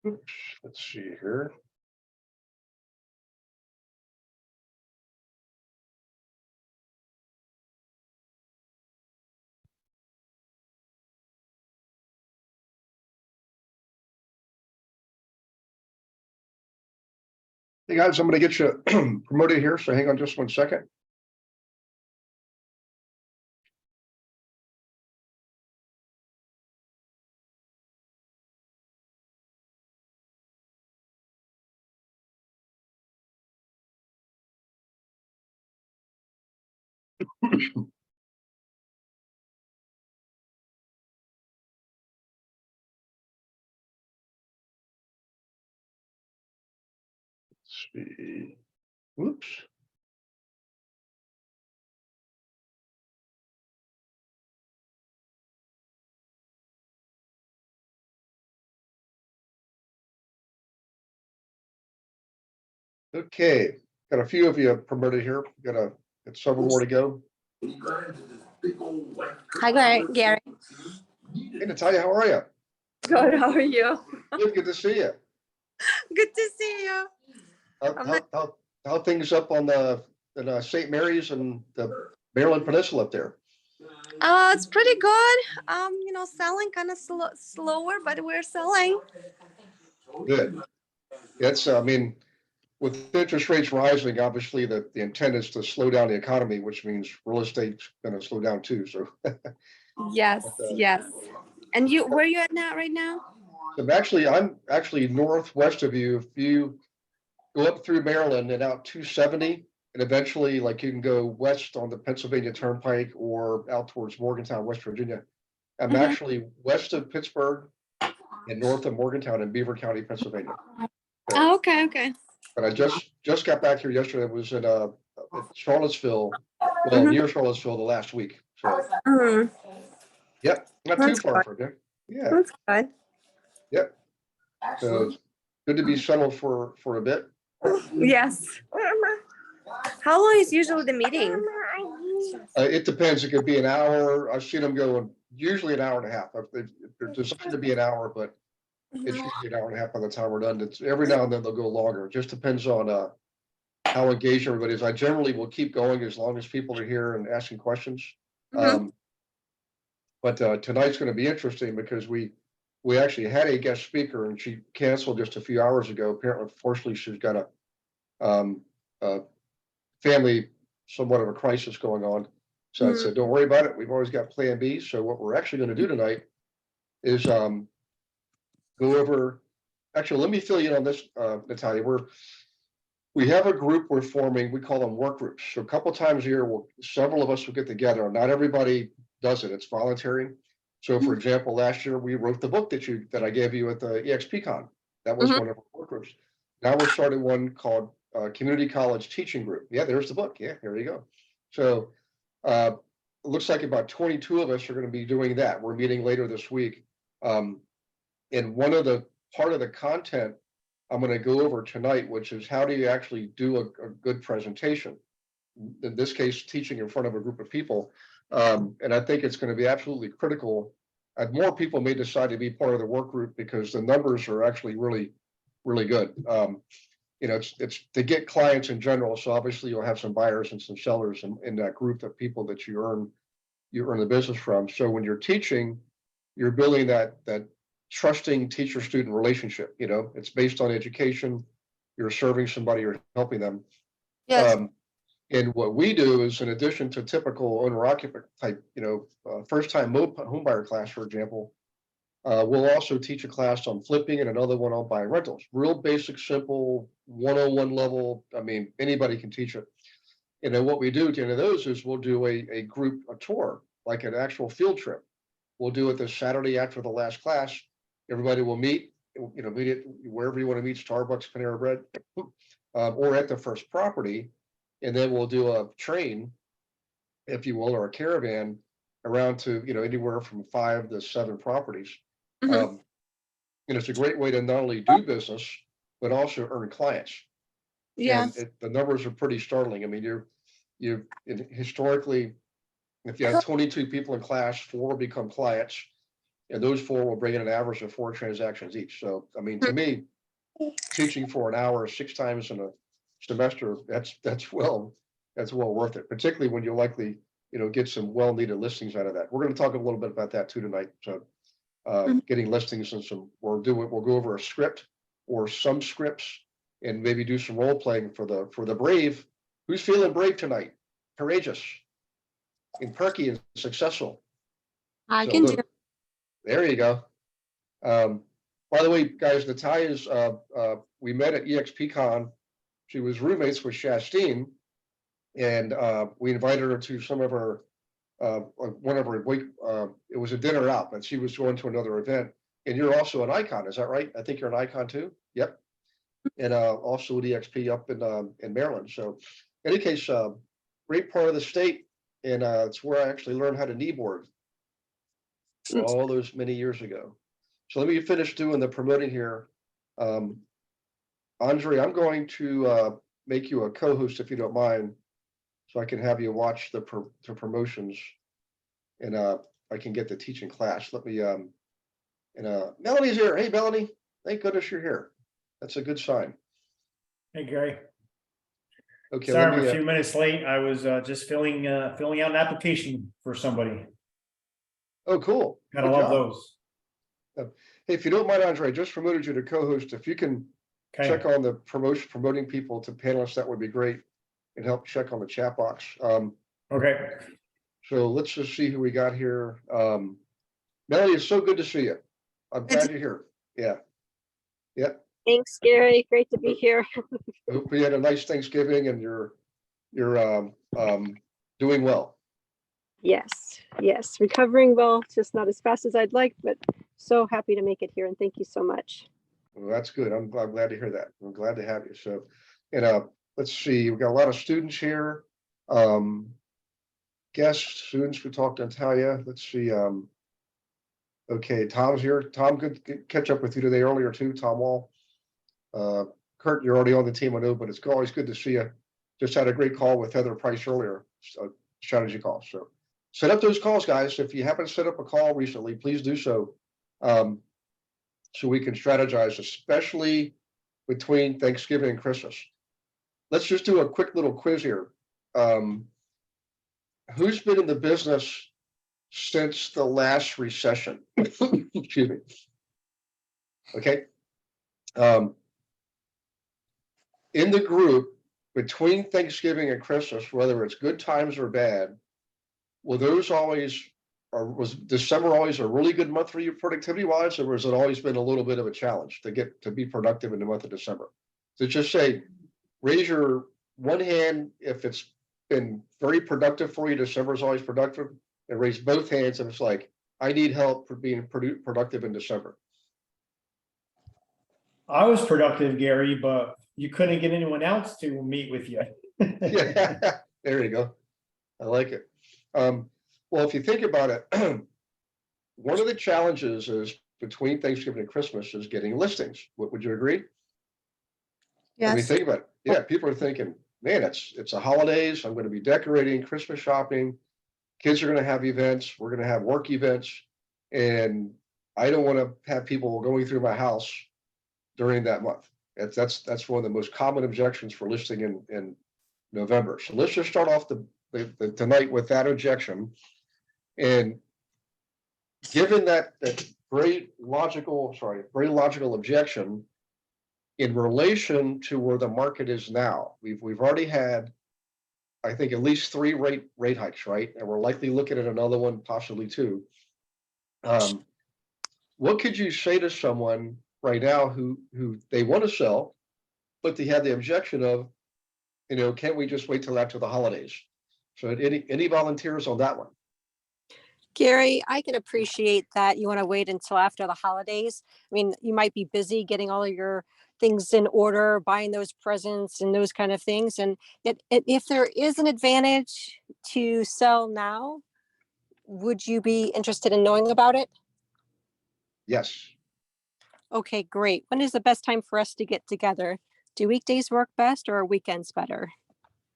Oops, let's see here. Hey guys, I'm going to get you promoted here, so hang on just 1 second. Let's see. Whoops. Okay, got a few of you promoted here. Got several more to go. Hi, Gary. Hey, Natalia, how are you? Good. How are you? Good to see you. Good to see you. How things up on in St. Mary's and the Maryland Peninsula up there? It's pretty good. Selling kind of slower, but we're selling. Good. That's I mean, with interest rates rising, obviously the intent is to slow down the economy, which means real estate's going to slow down too. So Yes, yes. And where are you at now, right now? I'm actually northwest of you. If you go up through Maryland and out 270, and eventually, like, you can go west on the Pennsylvania Turnpike or out towards Morgantown, West Virginia. I'm actually west of Pittsburgh and north of Morgantown in Beaver County, Pennsylvania. So, Oh, okay. but I just got back here yesterday. I was in Charlottesville, well, near Charlottesville the last week. So yep, not too far from you. Yeah. That's good. Yep. So it's good to be settled for a bit. Yes. How long is usually the meeting? It depends. It could be an hour. I've seen them go usually an hour and a half. They're designed to be an hour, but it's usually an hour and a half by the time we're done. It's every now and then they'll go longer. It just depends on how engaged everybody is. I generally will keep going as long as people are here and asking questions. But tonight's going to be interesting because we actually had a guest speaker and she canceled just a few hours ago. Apparently, fortunately, she's got a family, somewhat of a crisis going on. So I said, don't worry about it. We've always got plan B. So what we're actually going to do tonight is go over, actually, let me fill you in on this, Natalia. We have a group we're forming. We call them work groups. So a couple times a year, several of us will get together. Not everybody does it. It's voluntary. So for example, last year we wrote the book that I gave you at the EXPCon. That was one of our work groups. Now we're starting one called Community College Teaching Group. Yeah, there's the book. Yeah, there you go. So it looks like about 22 of us are going to be doing that. We're meeting later this week. And part of the content I'm going to go over tonight, which is how do you actually do a good presentation? In this case, teaching in front of a group of people. And I think it's going to be absolutely critical. And more people may decide to be part of the work group because the numbers are actually really, really good. It's to get clients in general. So obviously you'll have some buyers and some sellers in that group of people that you earn the business from. So when you're teaching, you're building that trusting teacher-student relationship. It's based on education. You're serving somebody, you're helping them. Yes. And what we do is, in addition to typical owner-occupant type, first-time home buyer class, for example, we'll also teach a class on flipping and another one on buying rentals. Real basic, simple, 101 level. I mean, anybody can teach it. And then what we do at the end of those is we'll do a tour, like an actual field trip. We'll do it this Saturday after the last class. Everybody will meet it wherever you want to meet, Starbucks, Panera Bread, or at the first property. And then we'll do a train, if you will, or a caravan around to, anywhere from 5 to 7 properties. And it's a great way to not only do business, but also earn clients. Yes. And the numbers are pretty startling. I mean, historically, if you have 22 people in class, 4 become clients. And those four will bring in an average of 4 transactions each. So, I mean, to me, teaching for an hour 6 times in a semester, that's well worth it, particularly when you'll likely, get some well-needed listings out of that. We're going to talk a little bit about that too tonight. So getting listings and we'll go over a script or some scripts and maybe do some role playing for the brave. Who's feeling brave tonight? Courageous and perky and successful. I So can do. look, there you go. By the way, guys, Natalia's, we met at EXPCon. She was roommates with Shastine, and we invited her to some of her, one of her week, it was a dinner out, but she was going to another event. And you're also an icon, is that right? I think you're an icon too. Yep. And also at EXP up in Maryland. So in any case, great part of the state, and it's where I actually learned how to kneeboard all those many years ago. So let me finish doing the promoting here. Andre, I'm going to make you a co-host if you don't mind, so I can have you watch the promotions, and I can get the teaching class. Let me Melanie's here. Hey, Melanie, thank goodness you're here. That's a good sign. Hey, Gary. Okay, Sorry, I'm a few minutes late. I was just filling out an application for somebody. Oh, cool. Gotta love those. Hey, if you don't mind, Andre, I just promoted you to co-host. If you can check on the promoting people to panelists, that would be great, and help check on the chat box. Okay. So let's just see who we got here. Melanie, it's so good to see you. I'm glad you're here. Yeah. Yep. Thanks, Gary. Great to be here. Hope you had a nice Thanksgiving and you're doing well. Yes. Recovering well, just not as fast as I'd like, but so happy to make it here. And thank you so much. Well, that's good. I'm glad to hear that. I'm glad to have you. So, and let's see, we've got a lot of students here. Guests, students, we talked to Natalia. Let's see. Okay, Tom's here. Tom, good to catch up with you today earlier too, Tom Wall. Kurt, you're already on the team, I know, but it's always good to see you. Just had a great call with Heather Price earlier, strategy call. So set up those calls, guys. If you haven't set up a call recently, please do so. So we can strategize, especially between Thanksgiving and Christmas. Let's just do a quick little quiz here. Who's been in the business since the last recession? Excuse me. Okay. In the group between Thanksgiving and Christmas, whether it's good times or bad, will those always, or was December always a really good month for you productivity wise, or has it always been a little bit of a challenge to get to be productive in the month of December? So just say, raise your one hand if it's been very productive for you. December is always productive, and raise both hands if it's like, I need help for being productive in December. I was productive, Gary, but you couldn't get anyone else to meet with you. Yeah, there you go. I like it. Well, if you think about it, one of the challenges is between Thanksgiving and Christmas is getting listings. Would you agree? Yes. I mean, think about it. Yeah, people are thinking, man, it's the holidays. I'm going to be decorating, Christmas shopping. Kids are going to have events. We're going to have work events. And I don't want to have people going through my house during that month. That's one of the most common objections for listing in November. So let's just start off tonight with that objection. And given that very logical objection in relation to where the market is now, we've already had, I think, at least 3 rate hikes, right? And we're likely looking at another one, possibly 2. What could you say to someone right now who they want to sell, but they have the objection of, can't we just wait till after the holidays? So any volunteers on that one? Gary, I can appreciate that you want to wait until after the holidays. I mean, you might be busy getting all of your things in order, buying those presents and those kind of things. And if there is an advantage to sell now, would you be interested in knowing about it? Yes. Okay, great. When is the best time for us to get together? Do weekdays work best or are weekends better?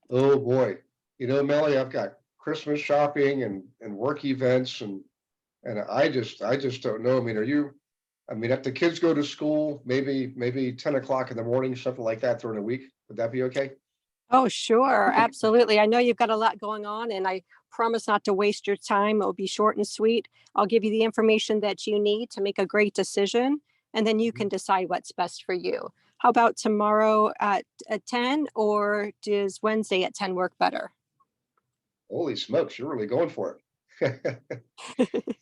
Oh boy. Melanie, I've got Christmas shopping and work events, and And I just don't know. I mean, if the kids go to school, maybe 10 o'clock in the morning, something like that during the week, would that be okay? Oh, sure. Absolutely. I know you've got a lot going on and I promise not to waste your time. It'll be short and sweet. I'll give you the information that you need to make a great decision and then you can decide what's best for you. How about tomorrow at 10 or does Wednesday at 10 work better? Holy smokes, you're really going for it.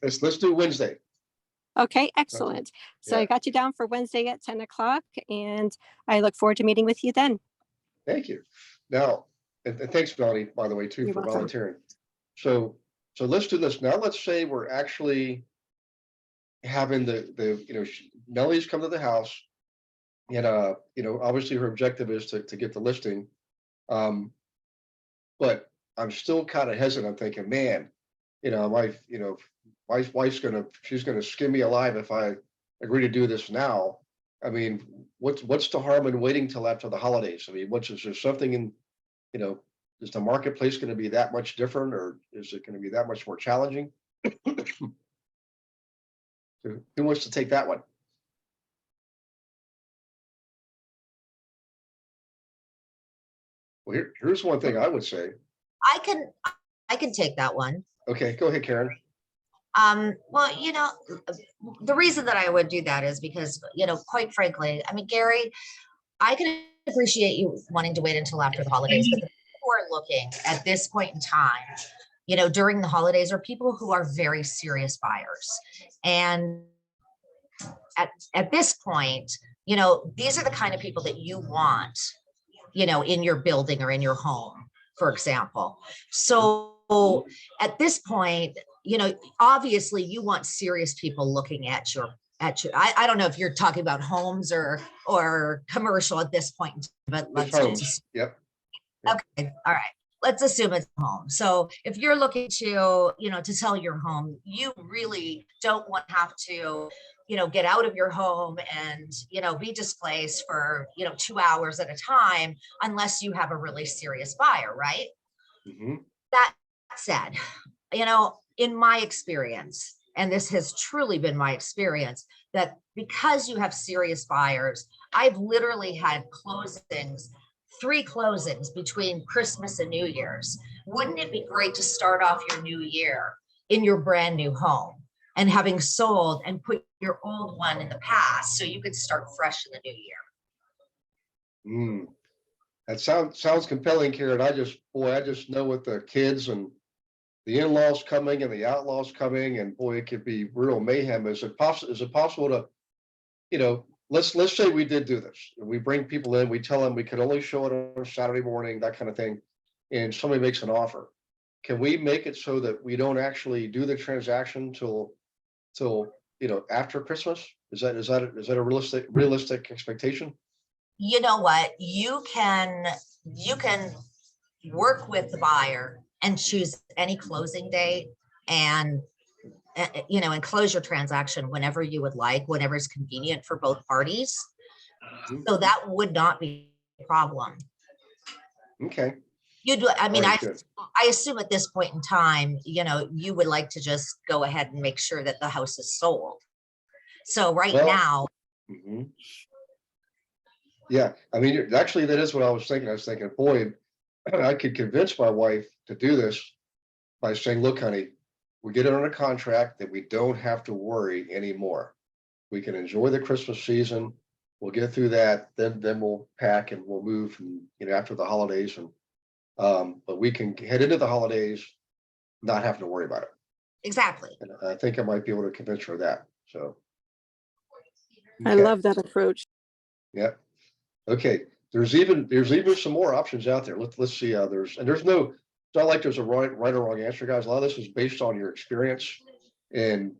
Let's do Wednesday. Okay, excellent. So Yeah. I got you down for Wednesday at 10 o'clock and I look forward to meeting with you then. Thank you. Now, and thanks, Melanie, by the way, too, You're for welcome. volunteering. So let's do this. Now, let's say we're actually having Nellie's come to the house. And obviously her objective is to get the listing. But I'm still kind of hesitant. I'm thinking, man, my wife's she's gonna skin me alive if I agree to do this now. I mean, what's the harm in waiting till after the holidays? I mean, is there something in, is the marketplace going to be that much different, or is it going to be that much more challenging? Who wants to take that one? Well, here's one thing I would say. I can take that one. Okay, go ahead, Karen. Well, the reason that I would do that is because, quite frankly, I mean, Gary, I can appreciate you wanting to wait until after the holidays, but the people who are looking at this point in time, during the holidays are people who are very serious buyers. And at this point, these are the kind of people that you want, in your building or in your home, for example. So at this point, obviously you want serious people looking at your, I don't know if you're talking about homes or commercial at this point, but let's just, yep. Okay. All right. Let's assume it's home. So if you're looking to, to sell your home, you really don't want to have to, get out of your home and, be displaced for, 2 hours at a time, unless you have a really serious buyer, right? Mm-hmm. That said, in my experience, and this has truly been my experience, that because you have serious buyers, I've literally had closings, 3 closings between Christmas and New Year's. Wouldn't it be great to start off your new year in your brand new home and having sold and put your old one in the past so you could start fresh in the new year? That sounds compelling, Karen. I just know with the kids and the in-laws coming and the outlaws coming, and boy, it could be real mayhem. Is it possible to, let's say we did do this. We bring people in, we tell them we can only show it on Saturday morning, that kind of thing, and somebody makes an offer. Can we make it so that we don't actually do the transaction till after Christmas? Is that a realistic expectation? You know what? You can work with the buyer and choose any closing date and and close your transaction whenever you would like, whenever is convenient for both parties. So that would not be a problem. Okay. I assume at this point in time, you would like to just go ahead and make sure that the house is sold. So now. Mm-hmm. Yeah, I mean, actually, that is what I was thinking. I was thinking, boy, I could convince my wife to do this by saying, look, honey, we get it on a contract that we don't have to worry anymore. We can enjoy the Christmas season. We'll get through that. Then we'll pack and we'll move after the holidays. And but we can head into the holidays, not having to worry about it. Exactly. And I think I might be able to convince her of that. So. I love that approach. Yeah. Okay. There's even some more options out there. Let's see. There's no. It's not like there's a right or wrong answer, guys. A lot of this is based on your experience and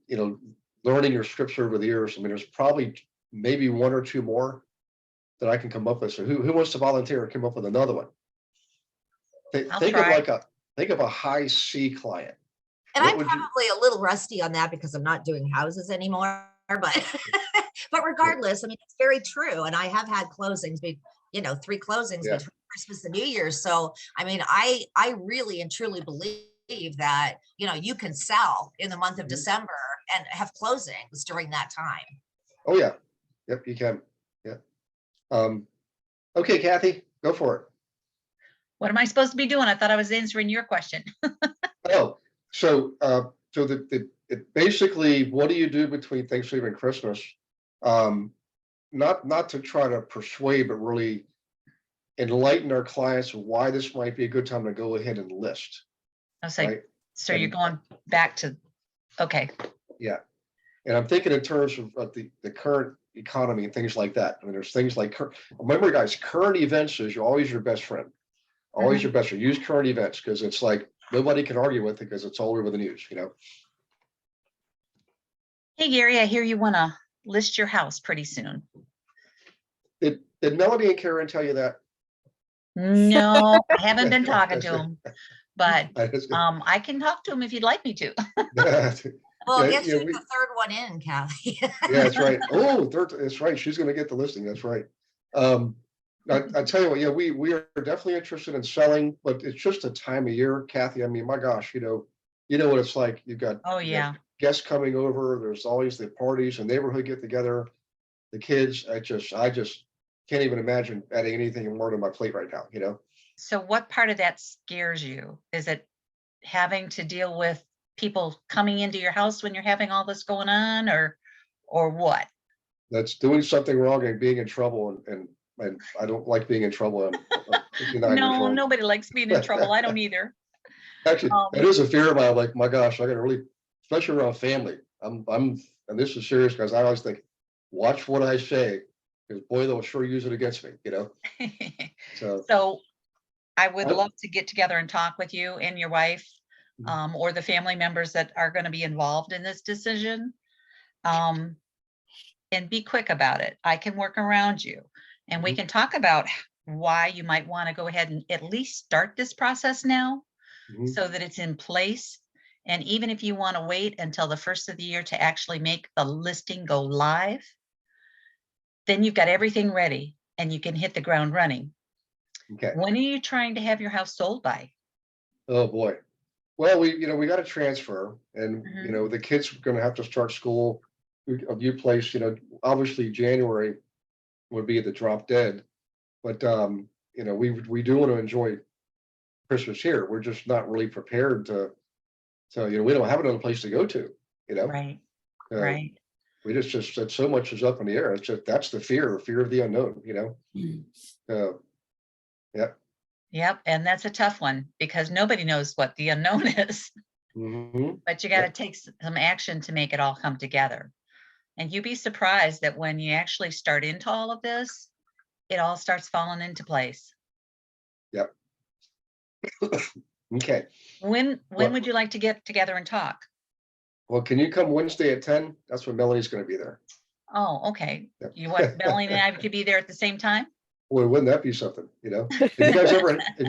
learning your scripts over the years. I mean, there's probably maybe 1 or 2 more that I can come up with. So who wants to volunteer or come up with another one? Think of a high C client. And I'm probably a little rusty on that because I'm not doing houses anymore, but but regardless, I mean, it's very true. And I have had closings, 3 closings between Christmas and New Year's. So, I mean, I really and truly believe believe that, you know, you can sell in the month of Mhm. December and have closings during that time. Oh, yeah. Yep, you can. Yeah. Okay, Kathy, go for it. What am I supposed to be doing? I thought I was answering your question. Oh, so, it basically, what do you do between Thanksgiving and Christmas? Not to try to persuade, but really enlighten our clients of why this might be a good time to go ahead and list, I was like, right? so you're And- going back to, okay, Yeah. And I'm thinking in terms of the current economy and things like that. I mean, there's things like, remember guys, current events is always your best friend. Always your best friend. Use current events because it's like nobody can argue with it because it's all over the news, you know? hey Gary, I hear you want to list your house pretty soon. Did Melody and Karen tell you that? No, I haven't been talking to him, but I just- I can talk to him if you'd like me to. Well, Yeah, get yeah, you we- the third one in, Kathy. Yeah, that's right. Oh, that's right. She's gonna get the listing. That's right. I tell you what, yeah, we are definitely interested in selling, but it's just a time of year, Kathy. I mean, my gosh, you know what it's like. You've got Oh, you got yeah. guests coming over. There's always the parties and neighborhood get together, the kids. I just can't even imagine adding anything more to my plate right now, you know? So what part of that scares you? Is it having to deal with people coming into your house when you're having all this going on, or what? That's doing something wrong and being in trouble and I don't like being in trouble. I'm 59 years No, old. nobody likes being in trouble. I don't either. Actually, Um, it is a fear of mine. Like, my gosh, I gotta really, especially around family. And this is serious because I always think, watch what I say, because boy, they'll sure use it against me, you know? So, So I would I- love to get together and talk with you and your wife, Mhm. or the family members that are going to be involved in this decision. And be quick about it. I can work around you, and we Mhm. can talk about why you might want to go ahead and at least start this process now Mhm. so that it's in place. And even if you want to wait until the first of the year to actually make the listing go live, then you've got everything ready and you can hit the ground running. Okay. When are you trying to have your house sold by? Oh, boy. Well, we got to transfer and, Mhm. the kids are gonna have to start school. A new place, obviously January would be the drop dead. But, we do want to enjoy Christmas here. We're just not really prepared to, so, we don't have another place to go to, you know? Right, Uh, right. We just said so much is up in the air. It's just, that's the fear of the unknown, you know? Yeah. Yep, and that's a tough one because nobody knows what the unknown is, Mhm. but you got to Yep. take some action to make it all come together. And you'd be surprised that when you actually start into all of this, it all starts falling into place. Yep. Okay. When Well- would you like to get together and talk? Well, can you come Wednesday at 10? That's when Melanie's gonna be there. Oh, okay. Yep. You want Melanie and I to be there at the same time? Boy, wouldn't that be something, you know? Have you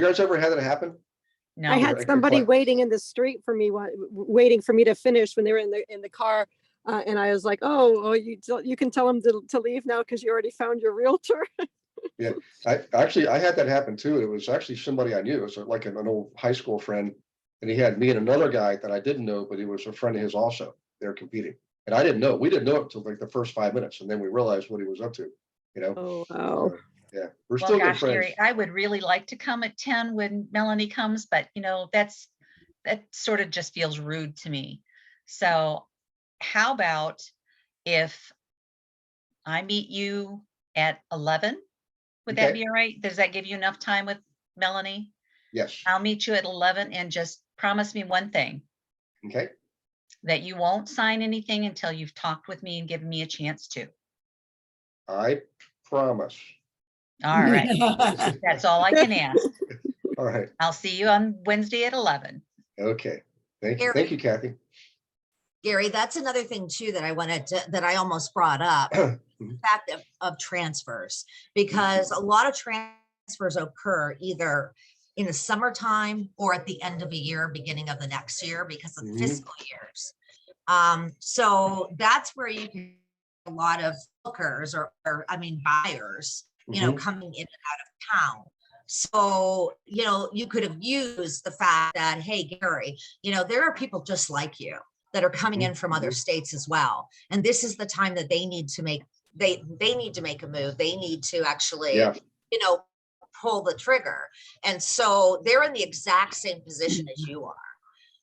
guys ever had that happen? No. I had Or- somebody like- waiting in the street for me, waiting for me to finish when they were in the car. And I was like, oh, you can tell them to leave now because you already found your realtor. I had that happen too. It was actually somebody I knew. It was like an old high school friend. And he had me and another guy that I didn't know, but he was a friend of his also. They were competing. And I didn't know. We didn't know it until like the first 5 minutes. And then we realized what he was up to, you know? Oh, wow. So, yeah, we're Well, still good gosh, friends. Gary, I would really like to come at 10 when Melanie comes, but that sort of just feels rude to me. So how about if I meet you at 11? Would that Okay. be all right? Does that give you enough time with Melanie? Yes. I'll meet you at 11 and just promise me one thing, Okay. that you won't sign anything until you've talked with me and given me a chance to. I promise. All right. That's all I can ask. All right. I'll see you on Wednesday at 11. Okay. Thank you. Eric. Thank you, Kathy. Gary, that's another thing too that that I almost brought up, the fact of transfers, because a lot of transfers occur either in the summertime or at the end of a year, beginning of the next year because of Mhm. fiscal years. So that's where you can a lot of bookers or I mean buyers, Mhm. coming in and out of town. So, you could have used the fact that, hey, Gary, there are people just like you that are coming in from other states as well. And this is the time that they need to make, they need to make a move. They need to actually, Yeah. pull the trigger. And so they're in the exact same position as you are.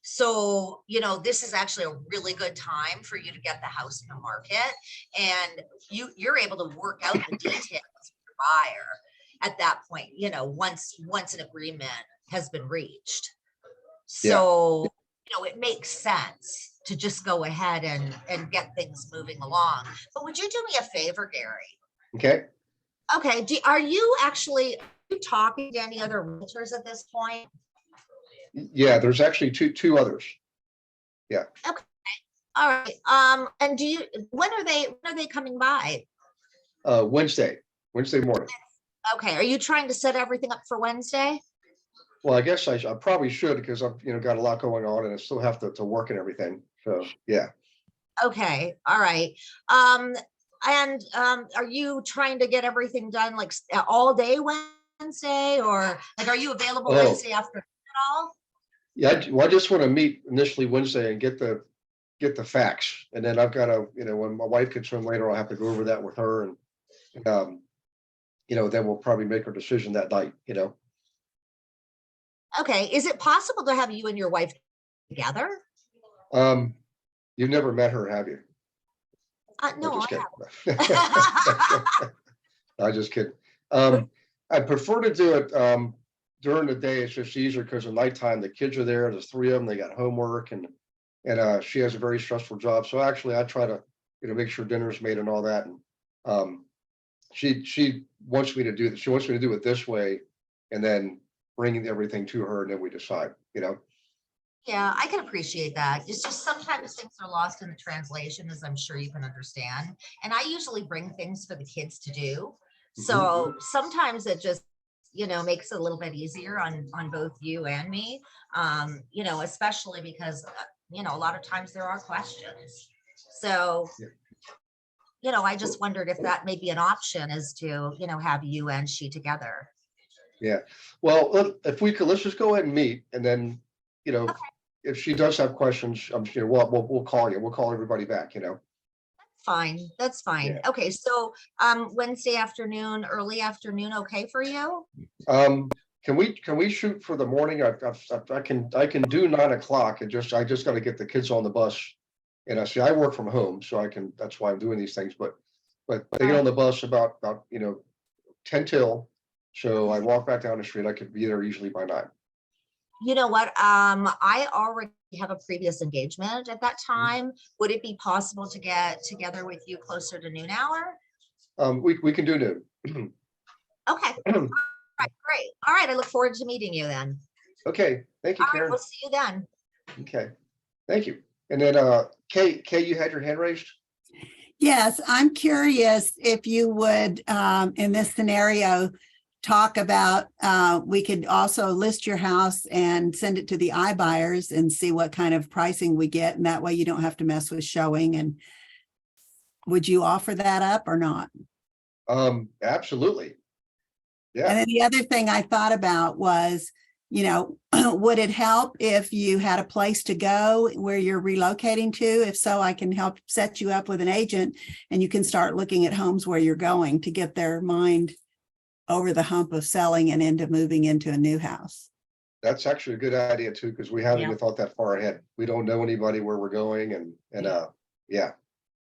So, this is actually a really good time for you to get the house in the market, and you're able to work out the details with your buyer at that point, once an agreement has been reached. So, it makes sense to just go ahead and get things moving along. But would you do me a favor, Gary? Okay. Okay. Are you talking to any other realtors at this point? Yeah, there's actually two others. All right. And when are they coming by? Wednesday morning. Okay. Are you trying to set everything up for Wednesday? Well, I guess I probably should, because I've, got a lot going on and I still have to work and everything. So, yeah. Okay. All right. And are you trying to get everything done like all day Wednesday, or like, are you available Wednesday afternoon at all? Yeah, I just want to meet initially Wednesday and get the facts. And then I've got to, when my wife gets home later, I'll have to go over that with her, and then we'll probably make our decision that night, Okay. Is it possible to have you and your wife together? You've never met her, have you? No, just I kidding. haven't. I just kidding. I prefer to do it during the day. It's just easier because at nighttime the kids are there. There's three of them. They got homework, and she has a very stressful job. So actually, I try to make sure dinner's made and all that. And she wants me to do that. She wants me to do it this way, and then bringing everything to her, and then we decide. Yeah, I can appreciate that. It's just sometimes things are lost in the translation, as I'm sure you can understand. And I usually bring things for the kids to do. So sometimes it just, makes it a little bit easier on both you and me, especially because, a lot of times there are questions. So, I just wondered if that may be an option, is to, have you and she together. Yeah. Well, if we could, let's just go ahead and meet, and then, if she does have questions, I'm sure we'll call you. We'll call everybody back. Fine. That's fine. Yeah. Okay. So, Wednesday afternoon, early afternoon, okay for you? Can we shoot for the morning? I can do 9 o'clock. I just got to get the kids on the bus, and I work from home, so that's why I'm doing these things. But they get on the bus about 10 till. So I walk back down the street. I could be there easily by 9. You know what? I already have a previous engagement at that time. Would it be possible to get together with you closer to noon hour? We can do noon. Okay. All right, great. All right. I look forward to meeting you then. Okay. Thank you, All right, Karen. we'll see you then. Okay. Thank you. And then Kay, you had your hand raised? Yes, I'm curious if you would, in this scenario, talk about, we could also list your house and send it to the iBuyers and see what kind of pricing we get. And that way you don't have to mess with showing. And would you offer that up or not? Absolutely. Yeah. And then the other thing I thought about was, would it help if you had a place to go where you're relocating to? If so, I can help set you up with an agent, and you can start looking at homes where you're going to get their mind over the hump of selling and into moving into a new house. That's actually a good idea too, because we haven't even thought that far ahead. We don't know anybody where we're going, and that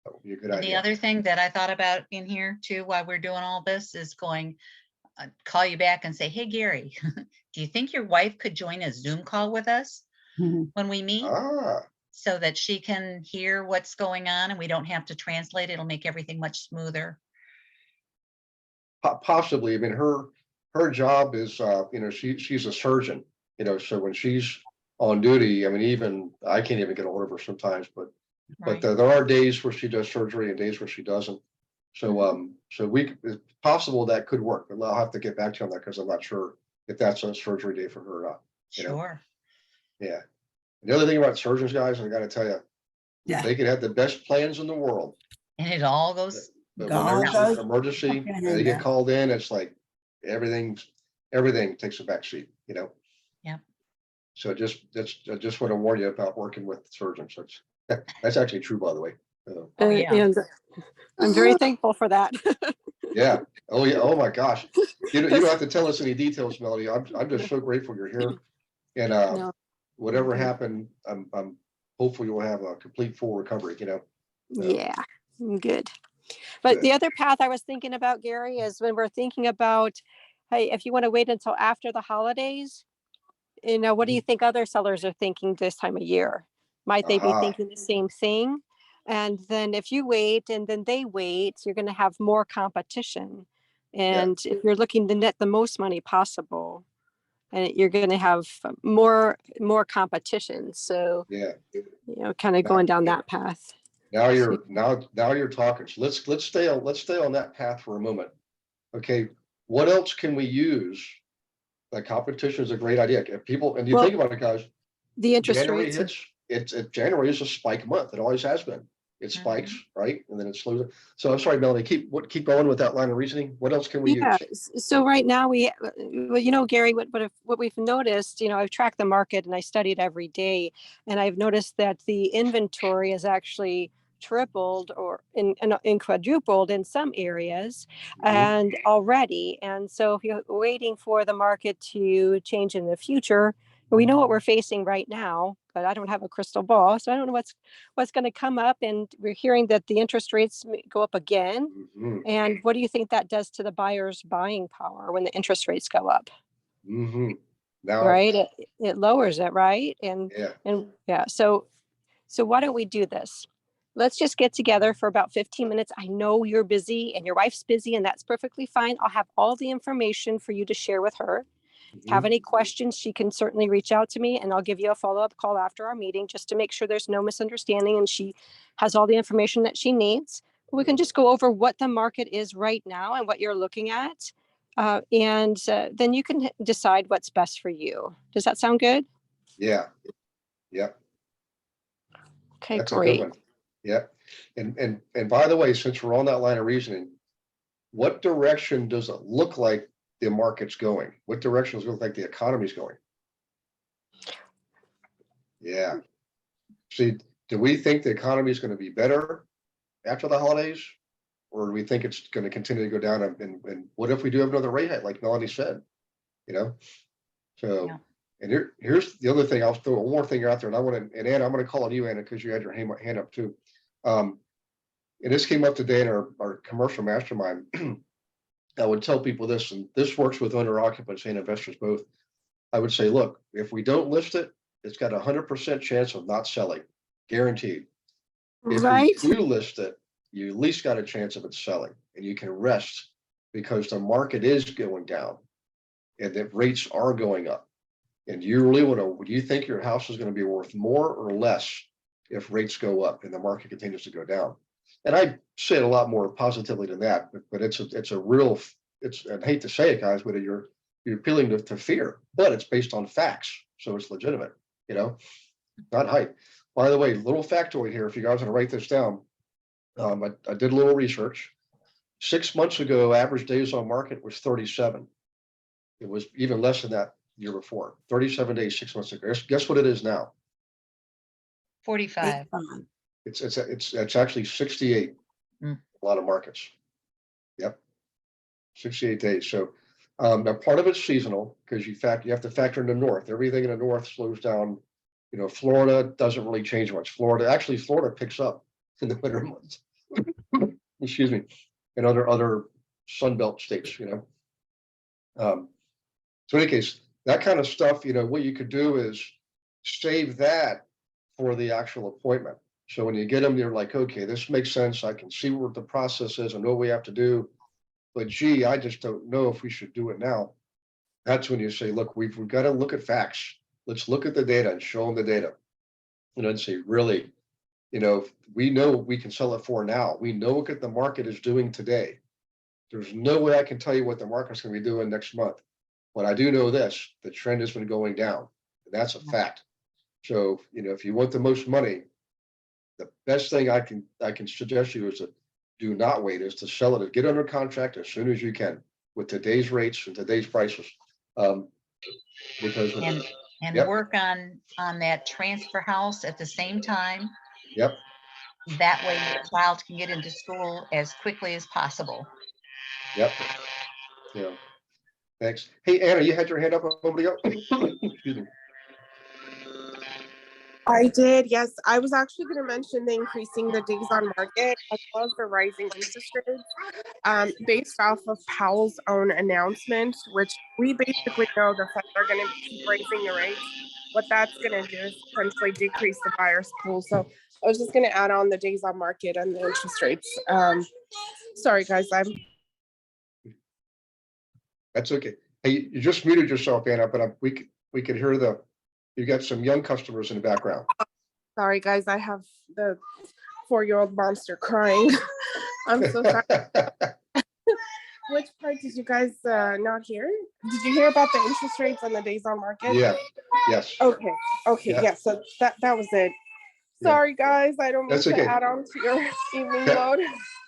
would be a good idea. The other thing that I thought about in here too, while we're doing all this, is call you back and say, hey, Gary, do you think your wife could join a Zoom call with us when we meet? So that she can hear what's going on and we don't have to translate. It'll make everything much smoother. Possibly. I mean, her job is, she's a surgeon, so when she's on duty, I mean, even I can't even get a hold of her sometimes, but there are days where she does surgery and days where she doesn't. So, it's possible that could work. I'll have to get back to you on that, because I'm not sure if that's a surgery day for her or not. Sure. Yeah. The other thing about surgeons, guys, I got to tell you, they can have the best plans in the world, And it all goes. but when there's an emergency and they get called in, it's like everything's everything takes a back seat, you know? Yeah. So I just want to warn you about working with surgeons. That's actually true, by the way. Oh, yeah. And I'm very thankful for that. Yeah. Oh, yeah. Oh, my gosh. You don't have to tell us any details, Melody. I'm just so grateful you're here. And No, whatever okay. happened, I'm hopefully you'll have a complete full recovery, you know? Yeah, good. But Good. the other path I was thinking about, Gary, is when we're thinking about, hey, if you want to wait until after the holidays, what do you think other sellers are thinking this time of year? Might they be Aha. thinking the same thing? And then if you wait and then they wait, you're going to have more competition. Yeah. And if you're looking to net the most money possible, and you're going to have more competition. So, Yeah. kind of going down that path. Now you're talking. So let's stay on that path for a moment. Okay. What else can we use? Like competition is a great idea. If people, and you Well, think about it, guys, the interest January rates. hits, January is a spike month. It always has been. It spikes, Mm-hmm. right? And then it slows. So I'm sorry, Melanie, keep going with that line of reasoning. What else can we Yeah. use? So right now Gary, what we've noticed, I've tracked the market and I study it every day, and I've noticed that the inventory is actually tripled or in quadrupled in some areas Mhm. and already. And so if you're waiting for the market to change in the future, we know what we're facing right now, but I don't have a crystal ball, so I don't know what's going to come up. And we're hearing that the interest rates may go up again. Mhm. And what do you think that does to the buyer's buying power when the interest rates go up? Mhm. Now, Right? It lowers it, right? yeah, And yeah, so why don't we do this? Let's just get together for about 15 minutes. I know you're busy and your wife's busy, and that's perfectly fine. I'll have all the information for you to share with her. Have mhm. any questions, she can certainly reach out to me, and I'll give you a follow-up call after our meeting just to make sure there's no misunderstanding and she has all the information that she needs. We can just go over what the market is right now and what you're looking at. And then you can decide what's best for you. Does that sound good? Yeah, yeah. Okay, That's a good great. one. Yeah. And by the way, since we're on that line of reasoning, what direction does it look like the market's going? What direction does it look like the economy's going? Yeah. See, do we think the economy is going to be better after the holidays? Or do we think it's going to continue to go down? And what if we do have another rate hike, like Melanie said? You know? So, Yeah. and here's the other thing. I'll throw one more thing out there, and and Anna, I'm going to call on you, Anna, because you had your hand up too. And this came up today in our commercial mastermind. I would tell people this, and this works with owner occupants and investors both. I would say, look, if we don't list it, it's got 100% chance of not selling, guaranteed. If we Right. do list it, you at least got a chance of it selling, and you can rest because the market is going down and the rates are going up. And you really do you think your house is going to be worth more or less if rates go up and the market continues to go down? And I say it a lot more positively than that, but it's a real, I hate to say it, guys, but you're appealing to fear, but it's based on facts. So it's legitimate, not hype. By the way, little factoid here, if you guys want to write this down, I did a little research. 6 months ago, average days on market was 37. It was even less than that year before. 37 days, 6 months ago. Guess what it is now? 45. It's actually 68. Mm. A lot of markets. Yep. 68 days. So now part of it's seasonal because you have to factor in the north. Everything in the north slows down. Florida doesn't really change much. Florida picks up in the winter months. Excuse me. And other Sunbelt states, So in any case, that kind of stuff, what you could do is save that for the actual appointment. So when you get them, you're like, okay, this makes sense. I can see what the process is. I know what we have to do. But gee, I just don't know if we should do it now. That's when you say, look, we've got to look at facts. Let's look at the data and show them the data. And say, really, we know what we can sell it for now. We know what the market is doing today. There's no way I can tell you what the market's going to be doing next month. But I do know this, the trend has been going down. And that's a fact. So, if you want the most money, the best thing I can suggest you is to do not wait, is to sell it, get under contract as soon as you can with today's rates and today's prices. Because, And Yep. work on that transfer house at the same time. yep, That way your child can get into school as quickly as possible. yep. Yeah, thanks. Hey, Anna, you had your hand up, nobody else? Excuse me. I did, yes. I was actually going to mention the increasing the days on market as well as the rising interest rates, based off of Powell's own announcement, which we basically know the Fed are going to keep raising the rates. What that's going to do is potentially decrease the buyer's pool. So I was just going to add on the days on market and the interest rates. Sorry, guys, That's okay. Hey, you just muted yourself, Anna, but we could hear you got some young customers in the background. sorry, guys. I have the 4-year-old monster crying. I'm so sorry. Which part did you guys not hear? Did you hear about the interest rates and the days on market? Yeah, yes. Okay, Yeah. yeah, so that was it. Yeah. Sorry, guys, I don't mean That's to okay. add on to your evening Yeah. load.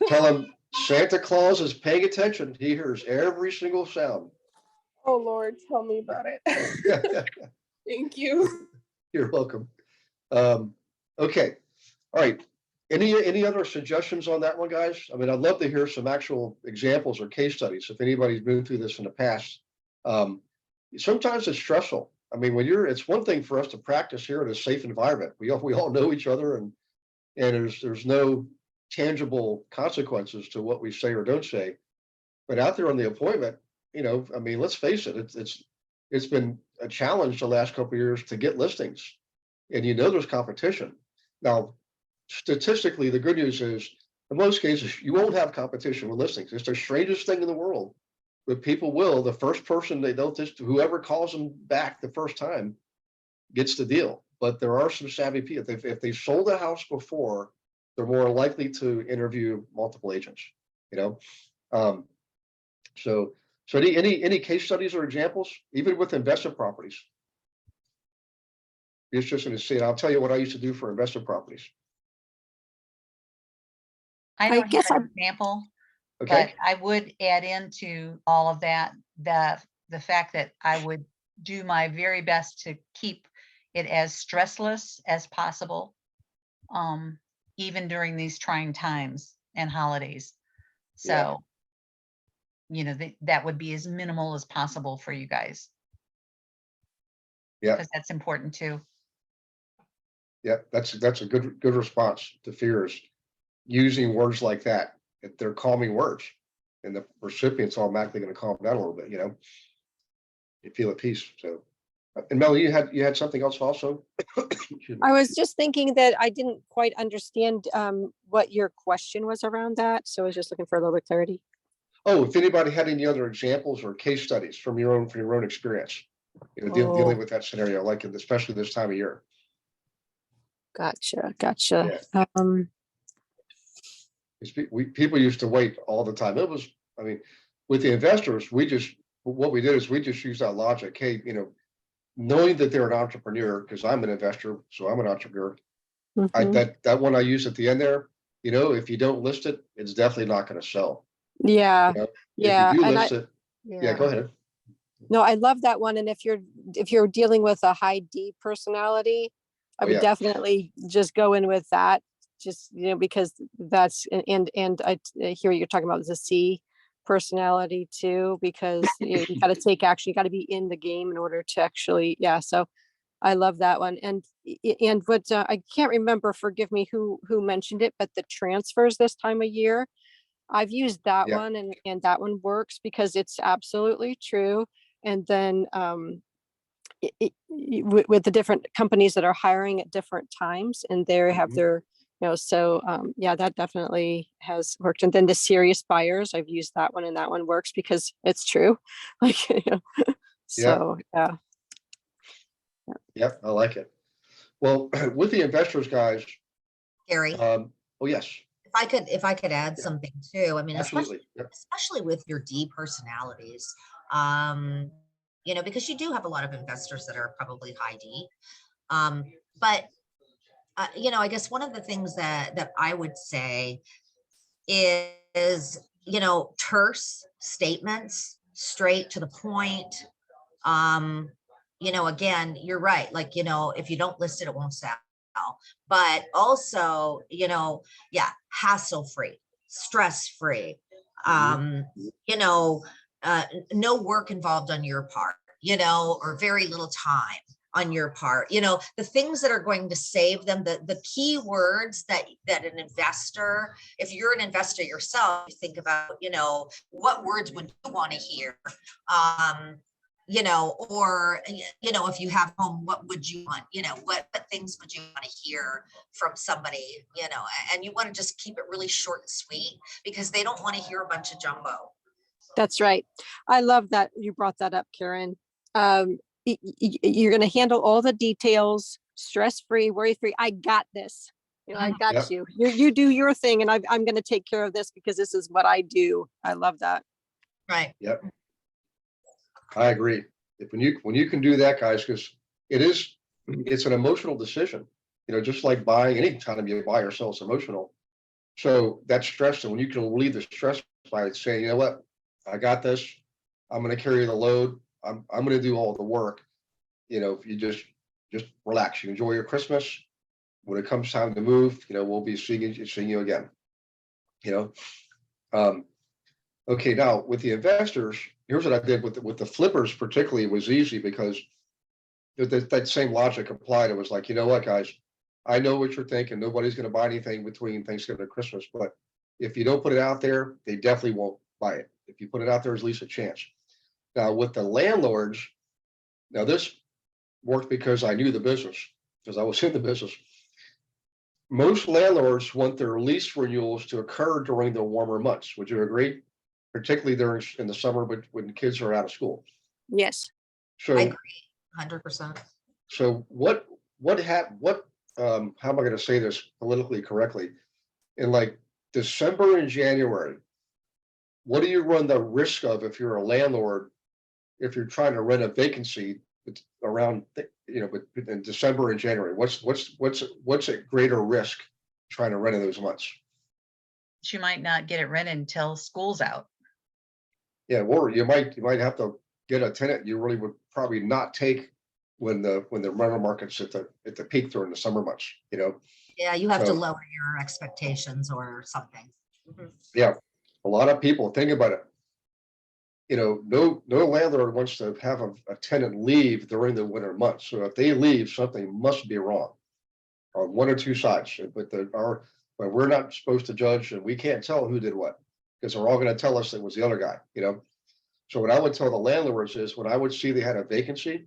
Tell him Santa Claus is paying attention. He hears every single sound. Oh, Lord, tell me about it. Thank you. You're welcome. Okay, all right. Any other suggestions on that one, guys? I mean, I'd love to hear some actual examples or case studies if anybody's been through this in the past. Sometimes it's stressful. I mean, it's one thing for us to practice here in a safe environment. We all know each other, and there's no tangible consequences to what we say or don't say. But out there on the appointment, I mean, let's face it, it's been a challenge the last couple of years to get listings, and there's competition. Now, statistically, the good news is in most cases you won't have competition with listings. It's the strangest thing in the world, but people will. The first person whoever calls them back the first time gets the deal. But there are some savvy people. If they sold a house before, they're more likely to interview multiple agents. So any case studies or examples, even with investment properties? It's just going to see it. I'll tell you what I used to do for investment properties. I don't guess have an example, Okay. but I would add into all of that, the fact that I would do my very best to keep it as stressless as possible, even during these trying times and holidays. Yeah. So, that would be as minimal as possible for you guys. Yeah. Because that's important too. Yeah, that's a good response to fears. Using words like that, if they're calming words, and the recipient's automatically going to calm down a little bit. You feel at peace. So, and Melanie, you had something else also. I was just thinking that I didn't quite understand what your question was around that. So I was just looking for a little bit of clarity. Oh, if anybody had any other examples or case studies from your own experience, dealing with that scenario, like especially this time of year. Gotcha. Yeah. People used to wait all the time. I mean, with the investors, what we did is we just used that logic. Hey, knowing that they're an entrepreneur, because I'm an investor, so I'm an entrepreneur. Mhm. That one I use at the end there, if you don't list it, it's definitely not going to sell. Yeah. If you do list it, yeah. go ahead. No, I love that one. And if you're dealing with a high D personality, I would definitely just go in with that. Just, because that's, and I hear what you're talking about, the C personality too, because you got to take action, you got to be in the game in order to actually, so I love that one. And what I can't remember, forgive me, who mentioned it, but the transfers this time of year, I've used that Yeah. one, and that one works because it's absolutely true. And then with the different companies that are hiring at different times, and they have their, so that definitely has worked. And then the serious buyers, I've used that one, and that one works because it's true. Like, so yeah. Yep, I like it. Well, with the investors, guys. Gary, Oh yes. if I could add something too, I mean, Absolutely. especially with your D personalities, because you do have a lot of investors that are probably high D. But I guess one of the things that I would say is, terse statements, straight to the point, Again, you're right. Like, if you don't list it, it won't sell. But also, yeah, hassle-free, stress-free, no work involved on your part, or very little time on your part, the things that are going to save them, the key words that an investor, if you're an investor yourself, you think about, what words would you want to hear? Or, if you have home, what would you want, what things would you want to hear from somebody, and you want to just keep it really short and sweet because they don't want to hear a bunch of jumbo. That's right. I love that you brought that up, Karen. You're going to handle all the details, stress-free, worry-free. I got this. I got Yep. you. You do your thing, and I'm going to take care of this because this is what I do. I love that. Right. Yep. I agree. When you can do that, guys, because it's an emotional decision, just like buying, any time you buy or sell, it's emotional. So that's stress. And when you can relieve the stress by saying, you know what, I got this, I'm going to carry the load. I'm going to do all the work. If you just relax, you enjoy your Christmas. When it comes time to move, we'll be seeing you again. Okay, now with the investors, here's what I did with the flippers. Particularly, it was easy because that same logic applied. It was like, you know what, guys, I know what you're thinking. Nobody's going to buy anything between Thanksgiving and Christmas, but if you don't put it out there, they definitely won't buy it. If you put it out there, there's at least a chance. Now with the landlords, now this worked because I knew the business, because I was in the business. Most landlords want their lease renewals to occur during the warmer months. Would you agree? Particularly in the summer, but when kids are out of school. Yes. So I agree, 100%. So how am I going to say this politically correctly? In like December and January, what do you run the risk of if you're a landlord, if you're trying to rent a vacancy around, in December and January? What's a greater risk trying to rent in those months? You might not get it rented until school's out. Yeah, or you might have to get a tenant you really would probably not take when the rental market's at the peak during the summer months. Yeah, you have to So, lower your expectations or something. yeah, a lot of people think about it. No landlord wants to have a tenant leave during the winter months. So if they leave, something must be wrong on one or two sides. But we're not supposed to judge, and we can't tell who did what, because they're all going to tell us it was the other guy. So what I would tell the landlords is, when I would see they had a vacancy,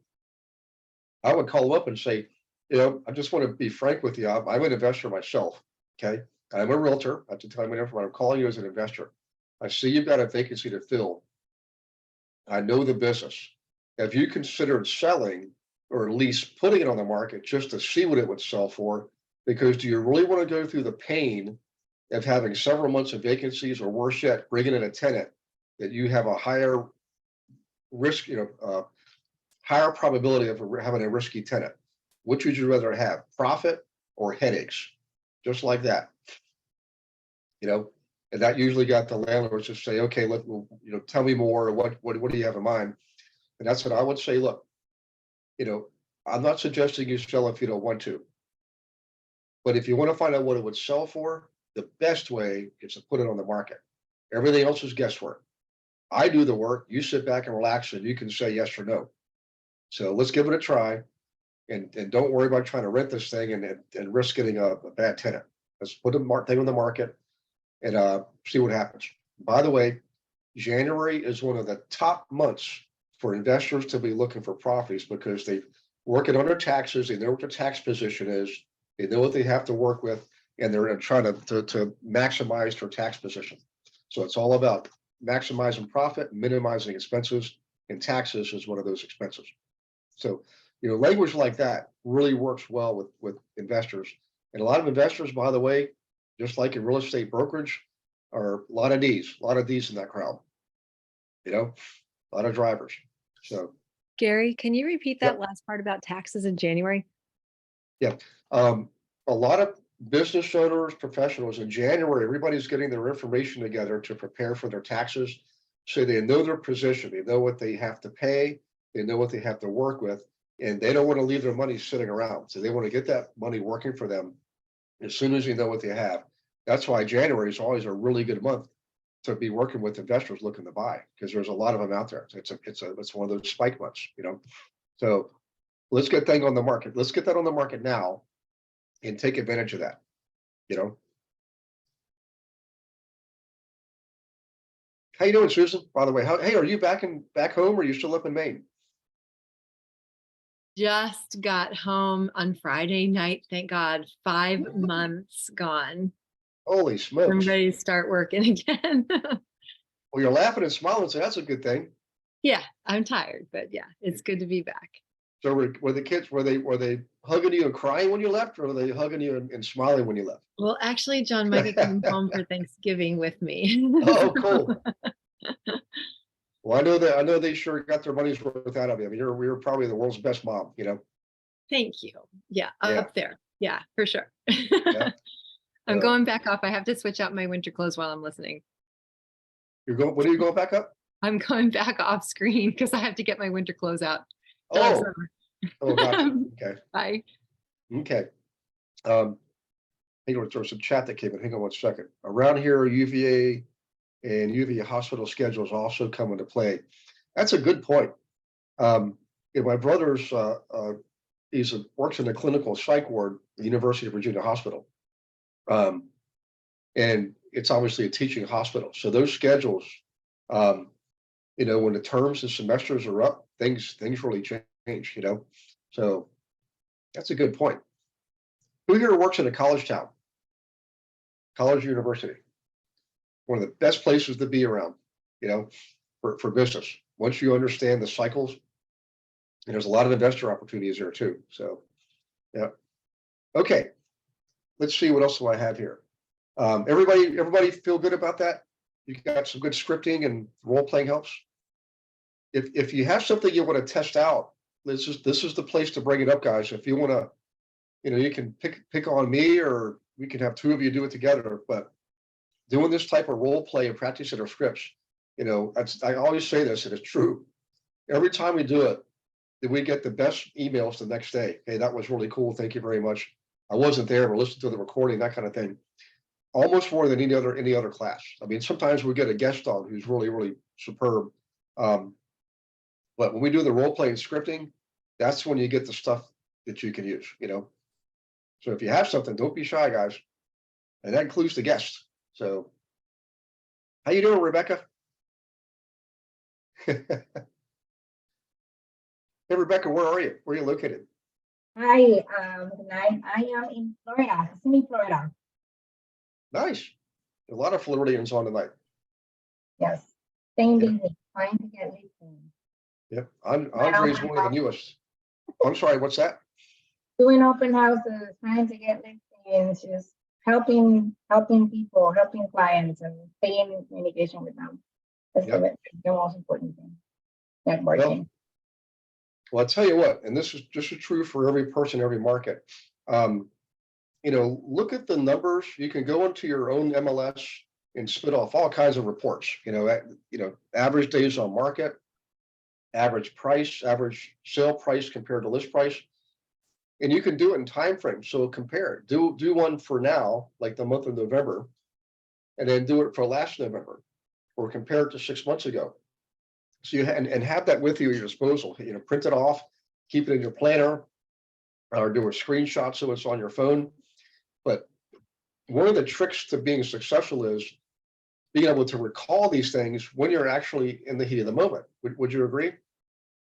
I would call them up and say, I just want to be frank with you. I'm an investor myself. Okay. I'm a realtor. I have to tell you, I'm calling you as an investor. I see you've got a vacancy to fill. I know the business. Have you considered selling, or at least putting it on the market just to see what it would sell for? Because do you really want to go through the pain of having several months of vacancies, or worse yet, bringing in a tenant that you have a higher risk, higher probability of having a risky tenant? Which would you rather have, profit or headaches? Just like that. And that usually got the landlords to say, okay, tell me more. What do you have in mind? And that's what I would say. Look, I'm not suggesting you sell if you don't want to. But if you want to find out what it would sell for, the best way is to put it on the market. Everything else is guesswork. I do the work. You sit back and relax, and you can say yes or no. So let's give it a try, and don't worry about trying to rent this thing and risk getting a bad tenant. Let's put the thing on the market and see what happens. By the way, January is one of the top months for investors to be looking for properties, because they're working on their taxes. They know what their tax position is. They know what they have to work with, and they're trying to maximize their tax position. So it's all about maximizing profit, minimizing expenses, and taxes is one of those expenses. So, language like that really works well with investors. And a lot of investors, by the way, just like in real estate brokerage, are a lot of D's in that crowd. A lot of drivers. So, Gary, can you repeat that Yep. last part about taxes in January? yeah, a lot of business owners, professionals in January, everybody's getting their information together to prepare for their taxes. So they know their position, they know what they have to pay, They know what they have to work with, and they don't want to leave their money sitting around. So they want to get that money working for them as soon as you know what they have. That's why January is always a really good month to be working with investors looking to buy, because there's a lot of them out there. It's one of those spike months, you know. So let's get things on the market. Let's get that on the market now and take advantage of that, you know. How you doing, Susan? By the way, hey, are you back home, or are you still up in Maine? Just got home on Friday night. Thank God. 5 months gone. Holy I'm smokes. ready to start working again. Well, you're laughing and smiling, so that's a good thing. Yeah, I'm tired, but yeah, it's good to be back. So were the kids, were they hugging you and crying when you left, or were they hugging you and smiling when you left? Well, actually, John Micah came home for Thanksgiving with me. Oh, cool. Well, I know they sure got their money's worth out of you. I mean, you're probably the world's best mom, you know. Thank you. Yeah, Yeah. up there. Yeah, for sure. Yeah. I'm Yeah. going back off. I have to switch out my winter clothes while I'm listening. When are you going back up? I'm going back off screen because I have to get my winter clothes out. Dog's Oh, over. gotcha. Okay. Bye. Okay. Hang on, there's some chat that came in. Hang on one second. Around here, UVA and UVA hospital schedules also come into play. That's a good point. My brother's works in the clinical psych ward at the University of Virginia Hospital. And it's obviously a teaching hospital. So those schedules, when the terms and semesters are up, things really change, you know. So that's a good point. Who here works in a college town? College or university? One of the best places to be around, you know, for business. Once you understand the cycles, and there's a lot of investor opportunities there too. So, yeah. Okay. Let's see what else do I have here. Everybody feel good about that? You got some good scripting and role playing helps. If you have something you want to test out, this is the place to bring it up, guys. If you want to, you can pick on me, or we can have two of you do it together. But doing this type of role play and practicing our scripts, I always say this, and it's true. Every time we do it, we get the best emails the next day. Hey, that was really cool. Thank you very much. I wasn't there, but listened to the recording, that kind of thing. Almost more than any other class. I mean, sometimes we get a guest on who's really, really superb. But when we do the role playing scripting, that's when you get the stuff that you can use, So if you have something, don't be shy, guys. And that includes the guests. So how you doing, Rebecca? Hey, Rebecca, where are you? Where are you located? Hi, good night. I am in Florida, Kissimmee, Florida. Nice. A lot of Floridians on tonight. Yes, staying Yeah. busy, trying to get listings. Yep. Andre's one of the newest. I'm sorry, what's that? Doing open houses, trying to get listings, just helping people, helping clients, and staying in communication with them. That's the most important thing. Networking. Well, I'll tell you what, and this is just true for every person, every market. Look at the numbers. You can go into your own MLS and spit off all kinds of reports. Average days on market, average price, average sale price compared to list price, and you can do it in time frames. So compare it. Do one for now, like the month of November, and then do it for last November, or compare it to 6 months ago. So and have that with you at your disposal. Print it off, keep it in your planner, or do a screenshot so it's on your phone. But one of the tricks to being successful is being able to recall these things when you're actually in the heat of the moment. Would you agree?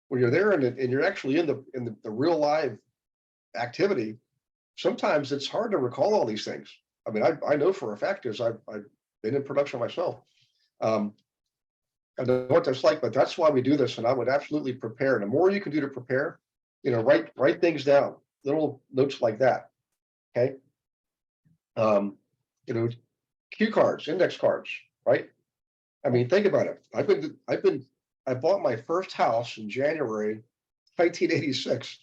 When you're there and you're actually in the real live activity, sometimes it's hard to recall all these things. I mean, I know for a fact, because I've been in production myself. I know what that's like, but that's why we do this. And I would absolutely prepare. And the more you can do to prepare, write things down, little notes like that. Okay. Cue cards, index cards, right? I mean, think about it. I bought my first house in January 1986.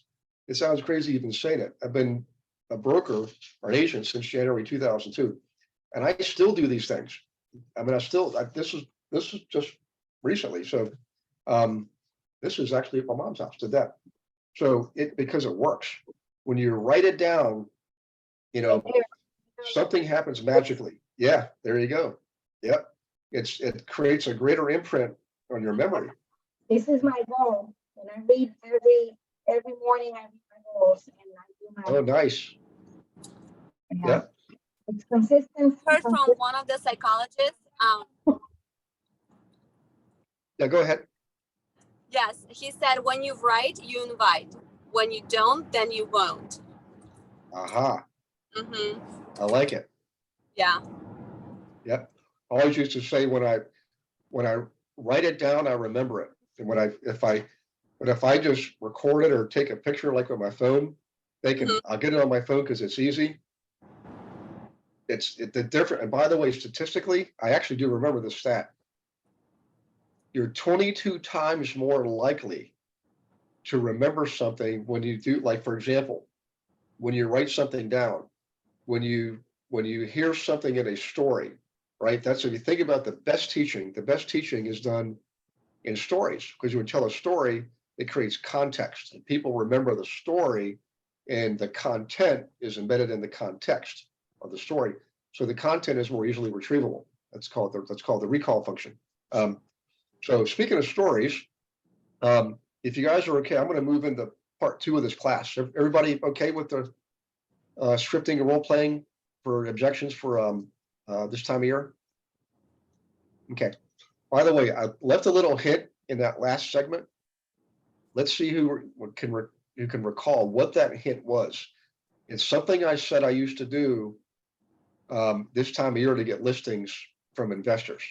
It sounds crazy even saying it. I've been a broker or an agent since January 2002, and I still do these things. I mean, this is just recently. So this is actually at my mom's house, did that. So because it works. When you write it down, you know, something happens magically. Yeah, there you go. Yep. It creates a greater imprint on your memory. This is my goal. And I read every morning, I read my goals and I do my. Oh, nice. Yeah. It's consistent. Heard from one of the psychologists. Yeah, go ahead. Yes, he said when you write, you invite. When you don't, then you won't. Aha. Mm-hmm. I like it. Yeah. Yep. I always used to say when I write it down, I remember it. And if I just record it or take a picture like with my phone, I'll get it on my phone because it's easy. It's the different. And by the way, statistically, I actually do remember the stat. You're 22 times more likely to remember something when you do, like, for example, when you write something down, when you hear something in a story, right? That's if you think about the best teaching is done in stories, because you would tell a story, it creates context and people remember the story and the content is embedded in the context of the story. So the content is more easily retrievable. That's called the recall function. So speaking of stories, if you guys are okay, I'm going to move into part 2 of this class. Everybody okay with the scripting and role playing for objections for this time of year? Okay. By the way, I left a little hint in that last segment. Let's see who can recall what that hint was. It's something I said I used to do this time of year to get listings from investors.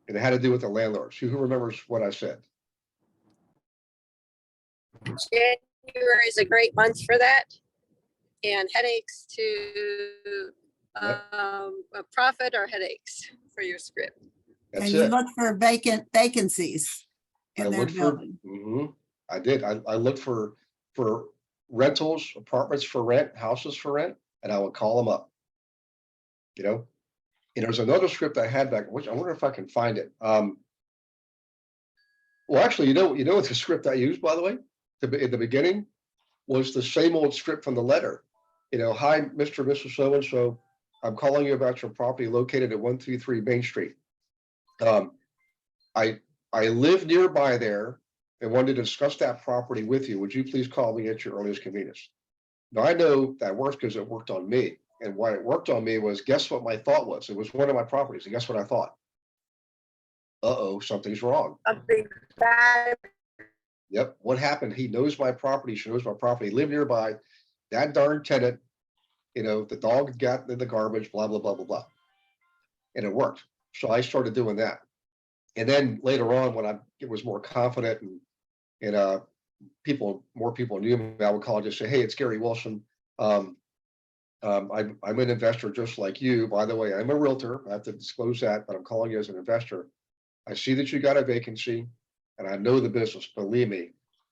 And it had to do with the landlords. Who remembers what I said? January is a great month for that. And headaches to Yep. a profit or headaches for your script. That's And you it. look for vacancies in their building. I did. I looked for rentals, apartments for rent, houses for rent, and I would call them up. You know, and there's another script I had back, which I wonder if I can find it. Well, actually, you know what the script I used, by the way, in the beginning was the same old script from the letter. You know, hi, Mr. and Mrs. So-and-so, I'm calling you about your property located at 133 Main Street. I live nearby there and wanted to discuss that property with you. Would you please call me at your earliest convenience? Now, I know that works because it worked on me. And why it worked on me was, guess what my thought was? It was one of my properties. And guess what I thought? Uh-oh, something's wrong. Something bad. Yep. What happened? He knows my property. She knows my property. Live nearby. That darn tenant, you know, the dog got in the garbage, blah, blah, blah, blah, blah. And it worked. So I started doing that. And then later on, when it was more confident and more people knew me, I would call and just say, hey, it's Gary Wilson. I'm an investor just like you. By the way, I'm a realtor. I have to disclose that, but I'm calling you as an investor. I see that you got a vacancy and I know the business. Believe me,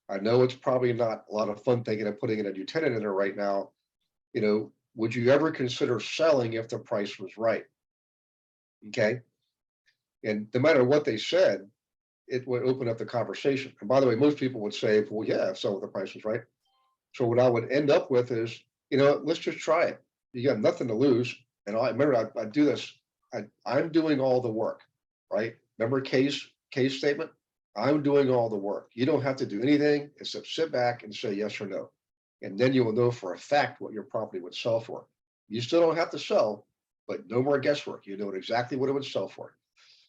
I know it's probably not a lot of fun thinking of putting in a new tenant in there right now. You know, would you ever consider selling if the price was right? Okay. And no matter what they said, it would open up the conversation. And by the way, most people would say, well, yeah, so the price is right. So what I would end up with is, you know, let's just try it. You got nothing to lose. And I remember I do this. I'm doing all the work, right? Remember case statement? I'm doing all the work. You don't have to do anything except sit back and say yes or no. And then you will know for a fact what your property would sell for. You still don't have to sell, but no more guesswork. You know exactly what it would sell for.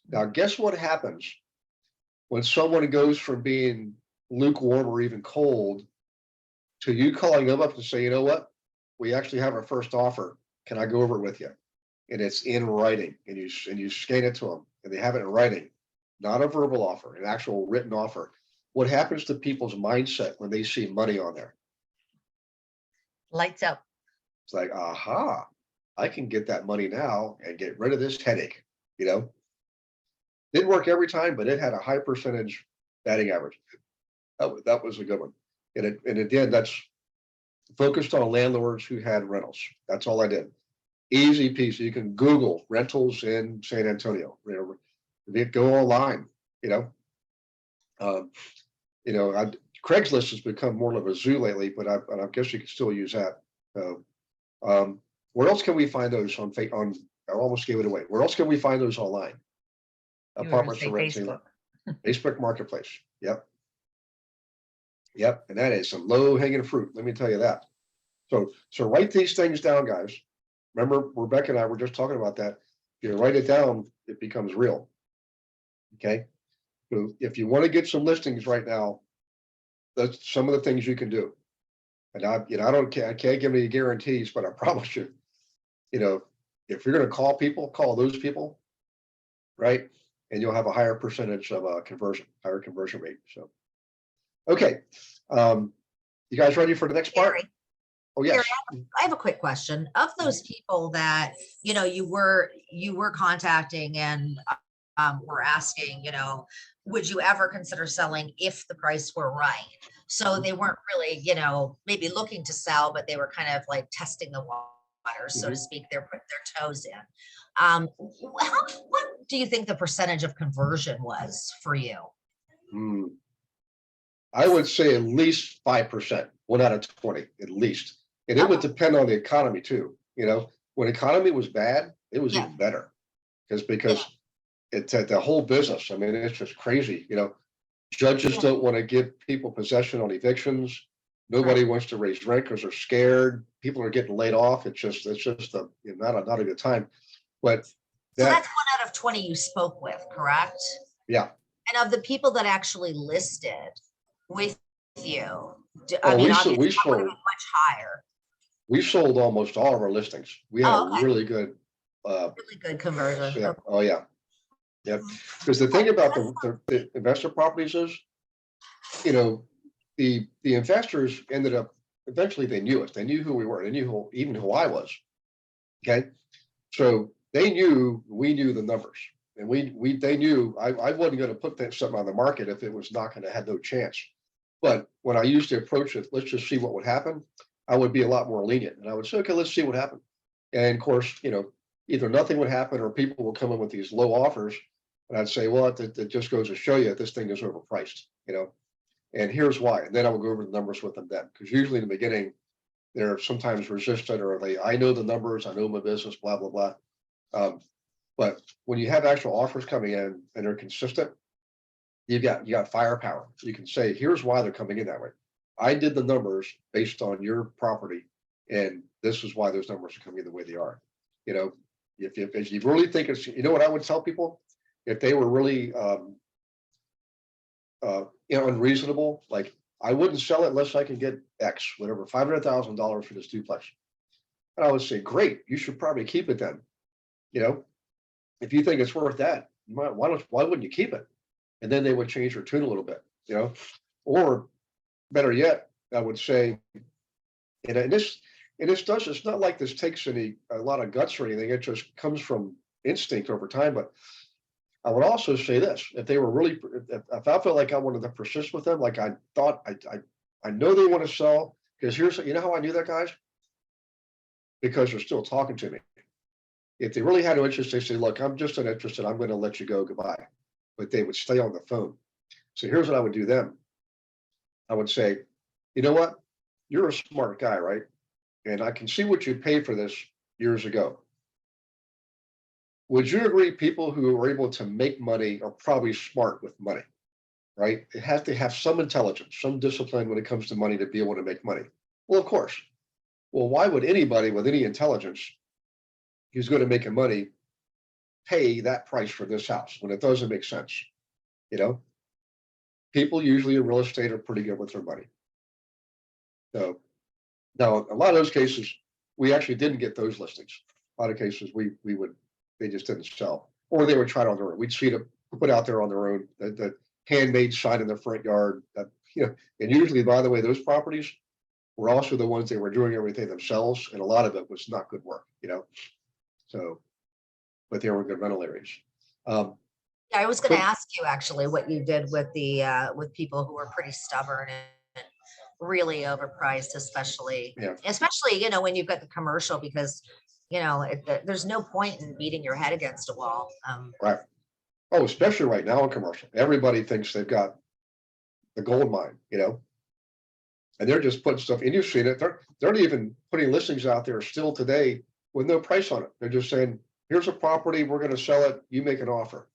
Now, guess what happens when someone goes from being lukewarm or even cold to you calling them up to say, you know what, we actually have our first offer. Can I go over it with you? And it's in writing, and you scan it to them, and they have it in writing, not a verbal offer, an actual written offer. What happens to people's mindset when they see money on there? Lights up. It's like, aha, I can get that money now and get rid of this headache, you know? Didn't work every time, but it had a high percentage batting average. That was a good one. And again, that's focused on landlords who had rentals. That's all I did. Easy peasy. You can Google rentals in San Antonio. You know, go online. You know, You know, Craigslist has become more of a zoo lately, but I guess you can still use that. So, where else can we find those on I almost gave it away. Where else can we find those online? You were gonna Apartments say for rent. Facebook. Facebook Marketplace. Yep. Yep. And that is some low hanging fruit. Let me tell you that. So write these things down, guys. Remember, Rebecca and I were just talking about that. If you write it down, it becomes real. Okay. So if you want to get some listings right now, that's some of the things you can do. And I can't give any guarantees, but I promise you, if you're going to call people, call those people, right? And you'll have a higher percentage of higher conversion rate. So, okay. You guys ready for the next part? Gary, Oh, yes. Gary, I have a quick question. Of those people that, you were contacting and were asking, would you ever consider selling if the price were right? So they weren't really, maybe looking to sell, but they were kind of like testing the water, so to speak. They're putting their toes in. What do you think the percentage of conversion was for you? I would say at least 5%, 1 out of 20, at least. And it would depend on the economy too. When economy was bad, it was even better because it's at the whole business. I mean, it's just crazy. Judges don't want to give people possession on evictions. Nobody wants to raise rent because they're scared. People are getting laid off. It's just not a good time. But so that's 1 out of 20 you spoke with, correct? Yeah. And of the people that actually listed with you, we obviously sold much higher. We sold almost all of our listings. We had a really good conversion. Yeah. Oh yeah. Yep. Because the thing about the investor properties is, the investors ended up eventually they knew us. They knew who we were. They knew who I was. Okay. So they knew we knew the numbers. And they knew I wasn't going to put something on the market if it was not going to have no chance. But when I used to approach it, let's just see what would happen, I would be a lot more lenient. And I would say, okay, let's see what happened. And of course, either nothing would happen or people will come in with these low offers. And I'd say, well, it just goes to show you that this thing is overpriced, and here's why. And then I will go over the numbers with them then. Because usually in the beginning, they're sometimes resistant or I know the numbers, I know my business, blah, blah, blah. But when you have actual offers coming in and they're consistent, you got firepower. You can say, here's why they're coming in that way. I did the numbers based on your property, and this is why those numbers are coming in the way they are. If you really think it's, what I would tell people, if they were really unreasonable, like I wouldn't sell it unless I can get X, whatever, $500,000 for this duplex. And I would say, great, you should probably keep it then. If you think it's worth that, why wouldn't you keep it? And then they would change their tune a little bit, or better yet, I would say, it's not like this takes a lot of guts or anything. It just comes from instinct over time. But I would also say this: if they were really, if I felt like I wanted to persist with them, like I thought, I know they want to sell, because how I knew that, guys? Because they're still talking to me. If they really had no interest, they say, look, I'm just uninterested. I'm going to let you go. Goodbye. But they would stay on the phone. So here's what I would do then. I would say, you know what? You're a smart guy, right? And I can see what you paid for this years ago. Would you agree people who are able to make money are probably smart with money, right? It has to have some intelligence, some discipline when it comes to money to be able to make money. Well, of course. Well, why would anybody with any intelligence who's going to make money pay that price for this house when it doesn't make sense? People usually in real estate are pretty good with their money. So now a lot of those cases, we actually didn't get those listings. A lot of cases they just didn't sell, or they would try it on their own. We'd see them put out there on their own, the handmade sign in the front yard. And usually, by the way, those properties were also the ones they were doing everything themselves, and a lot of it was not good work, So, but they were good rental areas. I was going to ask you actually what you did with with people who were pretty stubborn and really overpriced, especially when you've got the commercial, because there's no point in beating your head against a wall. Right. Oh, especially right now in commercial, everybody thinks they've got the gold mine, and they're just putting stuff, and you've seen it. They're not even putting listings out there still today with no price on it. They're just saying, here's a property, we're going to sell it, you make an offer.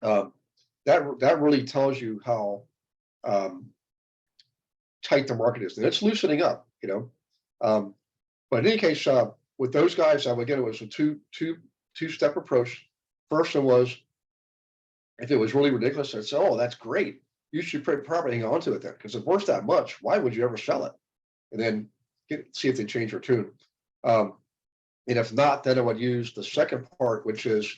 That really tells you how tight the market is, and it's loosening up. But in any case, with those guys, again, it was a two-step approach. First one was, if it was really ridiculous, I'd say, oh, that's great. You should probably hang on to it then, because if it's worth that much, why would you ever sell it? And then see if they change their tune. And if not, then I would use the second part, which is,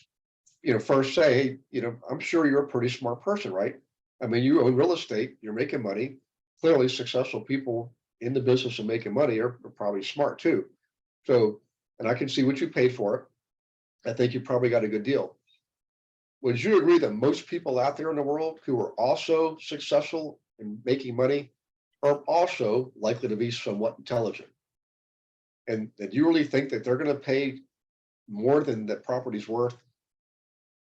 first say, hey, I'm sure you're a pretty smart person, right? I mean, you own real estate, you're making money. Clearly, successful people in the business of making money are probably smart too. So, and I can see what you paid for it. I think you probably got a good deal. Would you agree that most people out there in the world who are also successful in making money are also likely to be somewhat intelligent? And you really think that they're going to pay more than that property's worth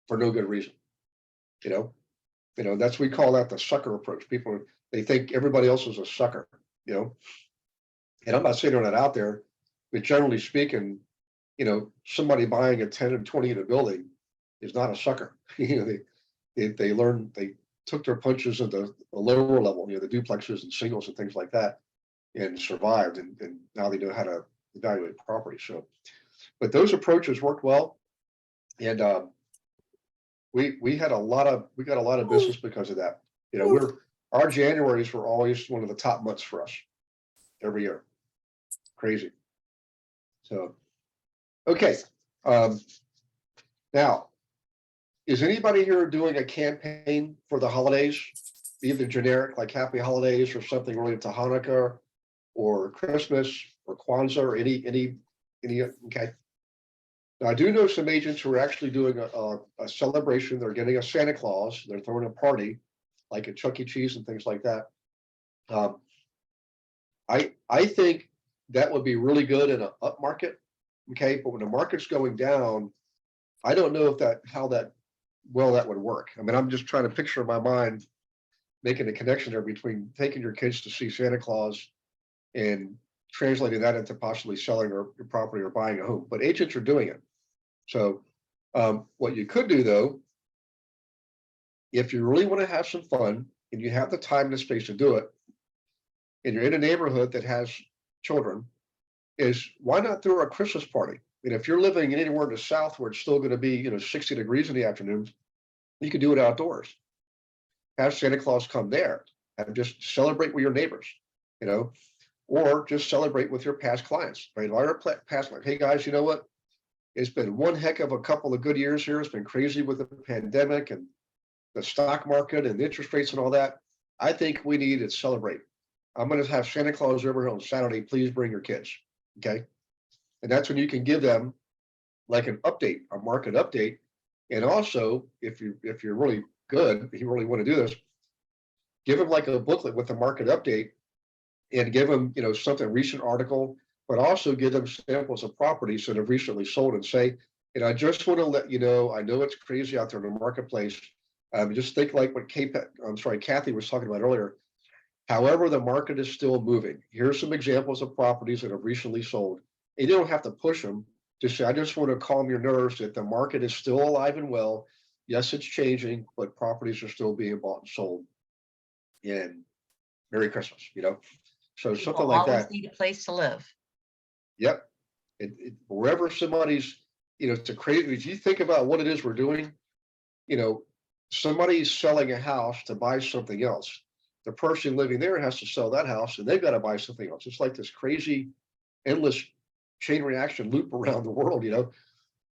for no good reason? We call that the sucker approach. People, they think everybody else is a sucker, and I'm not saying they're not out there, but generally speaking, somebody buying a 10 and 20 in a building is not a sucker. They took their punches at the lower level, the duplexes and singles and things like that, and survived, and now they know how to evaluate property. So, but those approaches worked well, and we got a lot of business because of that. Our Januaries were always one of the top months for us every year. Crazy. So, okay. Now, is anybody here doing a campaign for the holidays, either generic like Happy Holidays or something related to Hanukkah or Christmas or Kwanzaa or any? Okay. Now, I do know some agents who are actually doing a celebration. They're getting a Santa Claus. They're throwing a party like at Chuck E. Cheese and things like that. I think that would be really good in an up market. Okay, but when the market's going down, I don't know how that would work. I mean, I'm just trying to picture in my mind making a connection there between taking your kids to see Santa Claus and translating that into possibly selling your property or buying a home. But agents are doing it. So what you could do, though, if you really want to have some fun and you have the time and the space to do it, and you're in a neighborhood that has children, is why not throw a Christmas party? And if you're living anywhere in the South where it's still going to be 60 degrees in the afternoon, you can do it outdoors. Have Santa Claus come there and just celebrate with your neighbors, or just celebrate with your past clients. Right? Our past clients, hey guys, you know what? It's been one heck of a couple of good years here. It's been crazy with the pandemic and the stock market and the interest rates and all that. I think we need to celebrate. I'm going to have Santa Claus over here on Saturday. Please bring your kids. Okay. And that's when you can give them like an update, a market update. And also, if you're really good, if you really want to do this, give them like a booklet with the market update and give them, something recent article, but also give them samples of properties that have recently sold and say, and I just want to let you know, I know it's crazy out there in the marketplace. Just think like what Kathy was talking about earlier. However, the market is still moving. Here's some examples of properties that have recently sold. And you don't have to push them. Just say, I just want to calm your nerves that the market is still alive and well. Yes, it's changing, but properties are still being bought and sold. And Merry Christmas, So People something like always that. need a place to live. Yep. Wherever somebody's, it's a crazy, if you think about what it is we're doing, somebody's selling a house to buy something else. The person living there has to sell that house and they've got to buy something else. It's like this crazy, endless chain reaction loop around the world,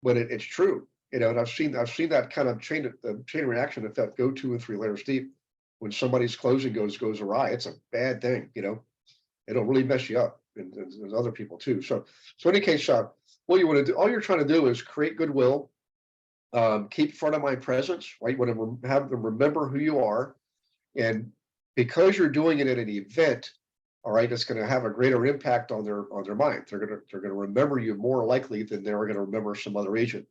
but it's true, and I've seen that kind of chain reaction effect go 2 and 3 layers deep. When somebody's closing goes awry, it's a bad thing, it'll really mess you up, and there's other people too. So in any case, what you want to do, all you're trying to do is create goodwill, keep front of mind presence, right? You want to have them remember who you are, and because you're doing it at an event, all right, it's going to have a greater impact on their mind. They're going to remember you more likely than they're going to remember some other agent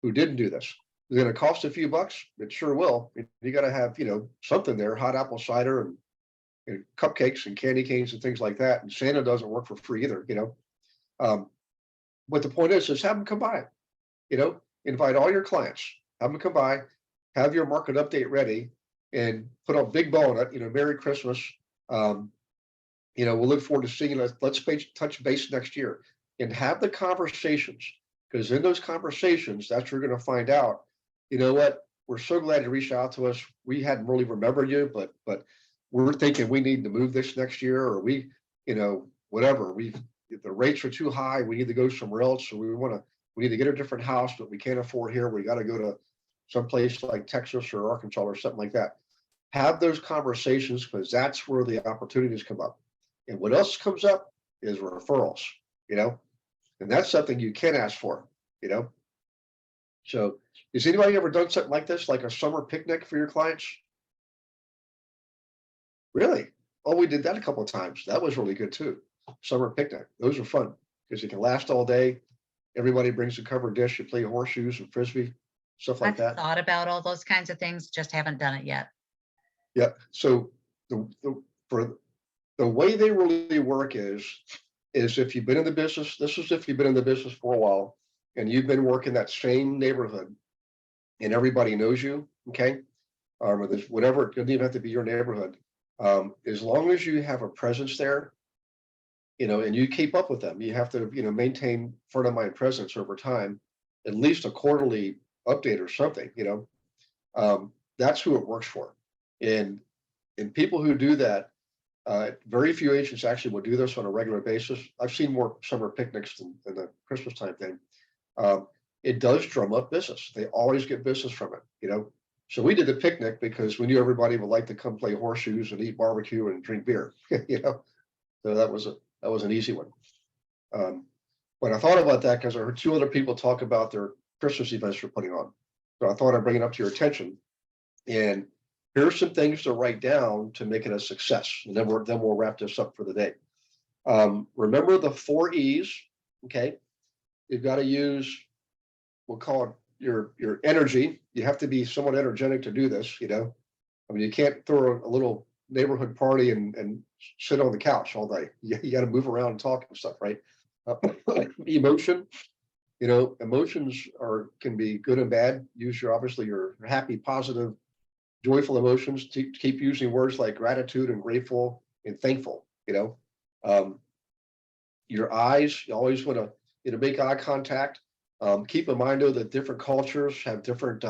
who didn't do this. Is it gonna cost a few bucks? It sure will. You gotta have, something there, hot apple cider and cupcakes and candy canes and things like that. And Santa doesn't work for free either, But the point is have them come by, invite all your clients, have them come by, have your market update ready and put a big bow on it, Merry Christmas. We'll look forward to seeing you. Let's touch base next year and have the conversations. Because in those conversations, that's where you're going to find out, you know what, we're so glad you reached out to us. We hadn't really remembered you, but we're thinking we need to move this next year, or whatever. If the rates are too high, we need to go somewhere else. So we need to get a different house, but we can't afford here. We got to go to someplace like Texas or Arkansas or something like that. Have those conversations because that's where the opportunities come up. And what else comes up is referrals, and that's something you can ask for, So has anybody ever done something like this, like a summer picnic for your clients? Really? Oh, we did that a couple of times. That was really good too. Summer picnic. Those are fun because it can last all day. Everybody brings a covered dish. You play horseshoes and frisbee, stuff like I've that. thought about all those kinds of things, just haven't done it yet. Yeah. So for the way they really work is if you've been in the business, this is if you've been in the business for a while and you've been working that same neighborhood and everybody knows you, okay? Or there's whatever, it doesn't even have to be your neighborhood. As long as you have a presence there, and you keep up with them, you have to, maintain front of mind presence over time, at least a quarterly update or something, that's who it works for. And people who do that, very few agents actually will do this on a regular basis. I've seen more summer picnics than the Christmas time thing. It does drum up business. They always get business from it, So we did the picnic because we knew everybody would like to come play horseshoes and eat barbecue and drink beer, So that was an easy one. But I thought about that because I heard two other people talk about their Christmas events they're putting on. So I thought I'd bring it up to your attention. And here's some things to write down to make it a success. And then we'll wrap this up for the day. Remember the 4 E's, okay? You've got to use, we'll call it your energy. You have to be somewhat energetic to do this, I mean, you can't throw a little neighborhood party and sit on the couch all day. You got to move around and talk and stuff, right? Emotion, emotions can be good and bad. Use your happy, positive, joyful emotions. To keep using words like gratitude and grateful and thankful. Your eyes, you always want to make eye contact. Keep in mind though that different cultures have different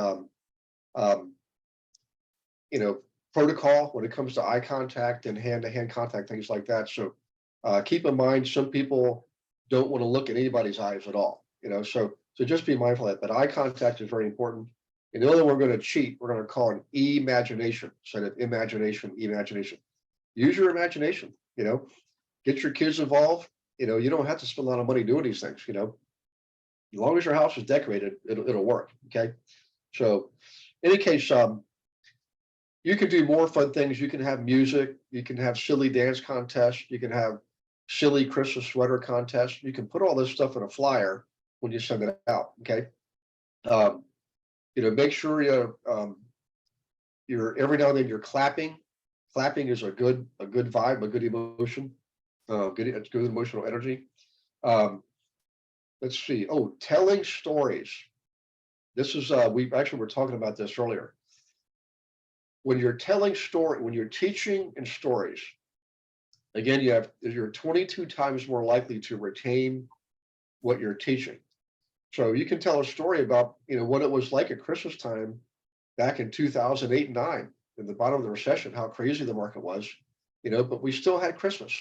protocol when it comes to eye contact and hand-to-hand contact, things like that. So keep in mind some people don't want to look at anybody's eyes at all, so just be mindful of that. But eye contact is very important. And the other one we're going to cheat, we're going to call it imagination. So that imagination. Use your imagination, get your kids involved. You don't have to spend a lot of money doing these things, as long as your house is decorated, it'll work. Okay. So in any case, you can do more fun things. You can have music, you can have silly dance contests, you can have silly Christmas sweater contests. You can put all this stuff in a flyer when you send it out. Okay. Make sure you're every now and then you're clapping. Clapping is a good vibe, a good emotion, good emotional energy. Let's see. Oh, telling stories. This is we were talking about this earlier. When you're telling story, when you're teaching in stories, again, you're 22 times more likely to retain what you're teaching. So you can tell a story about, what it was like at Christmas time back in 2008 and 9, in the bottom of the recession, how crazy the market was, but we still had Christmas,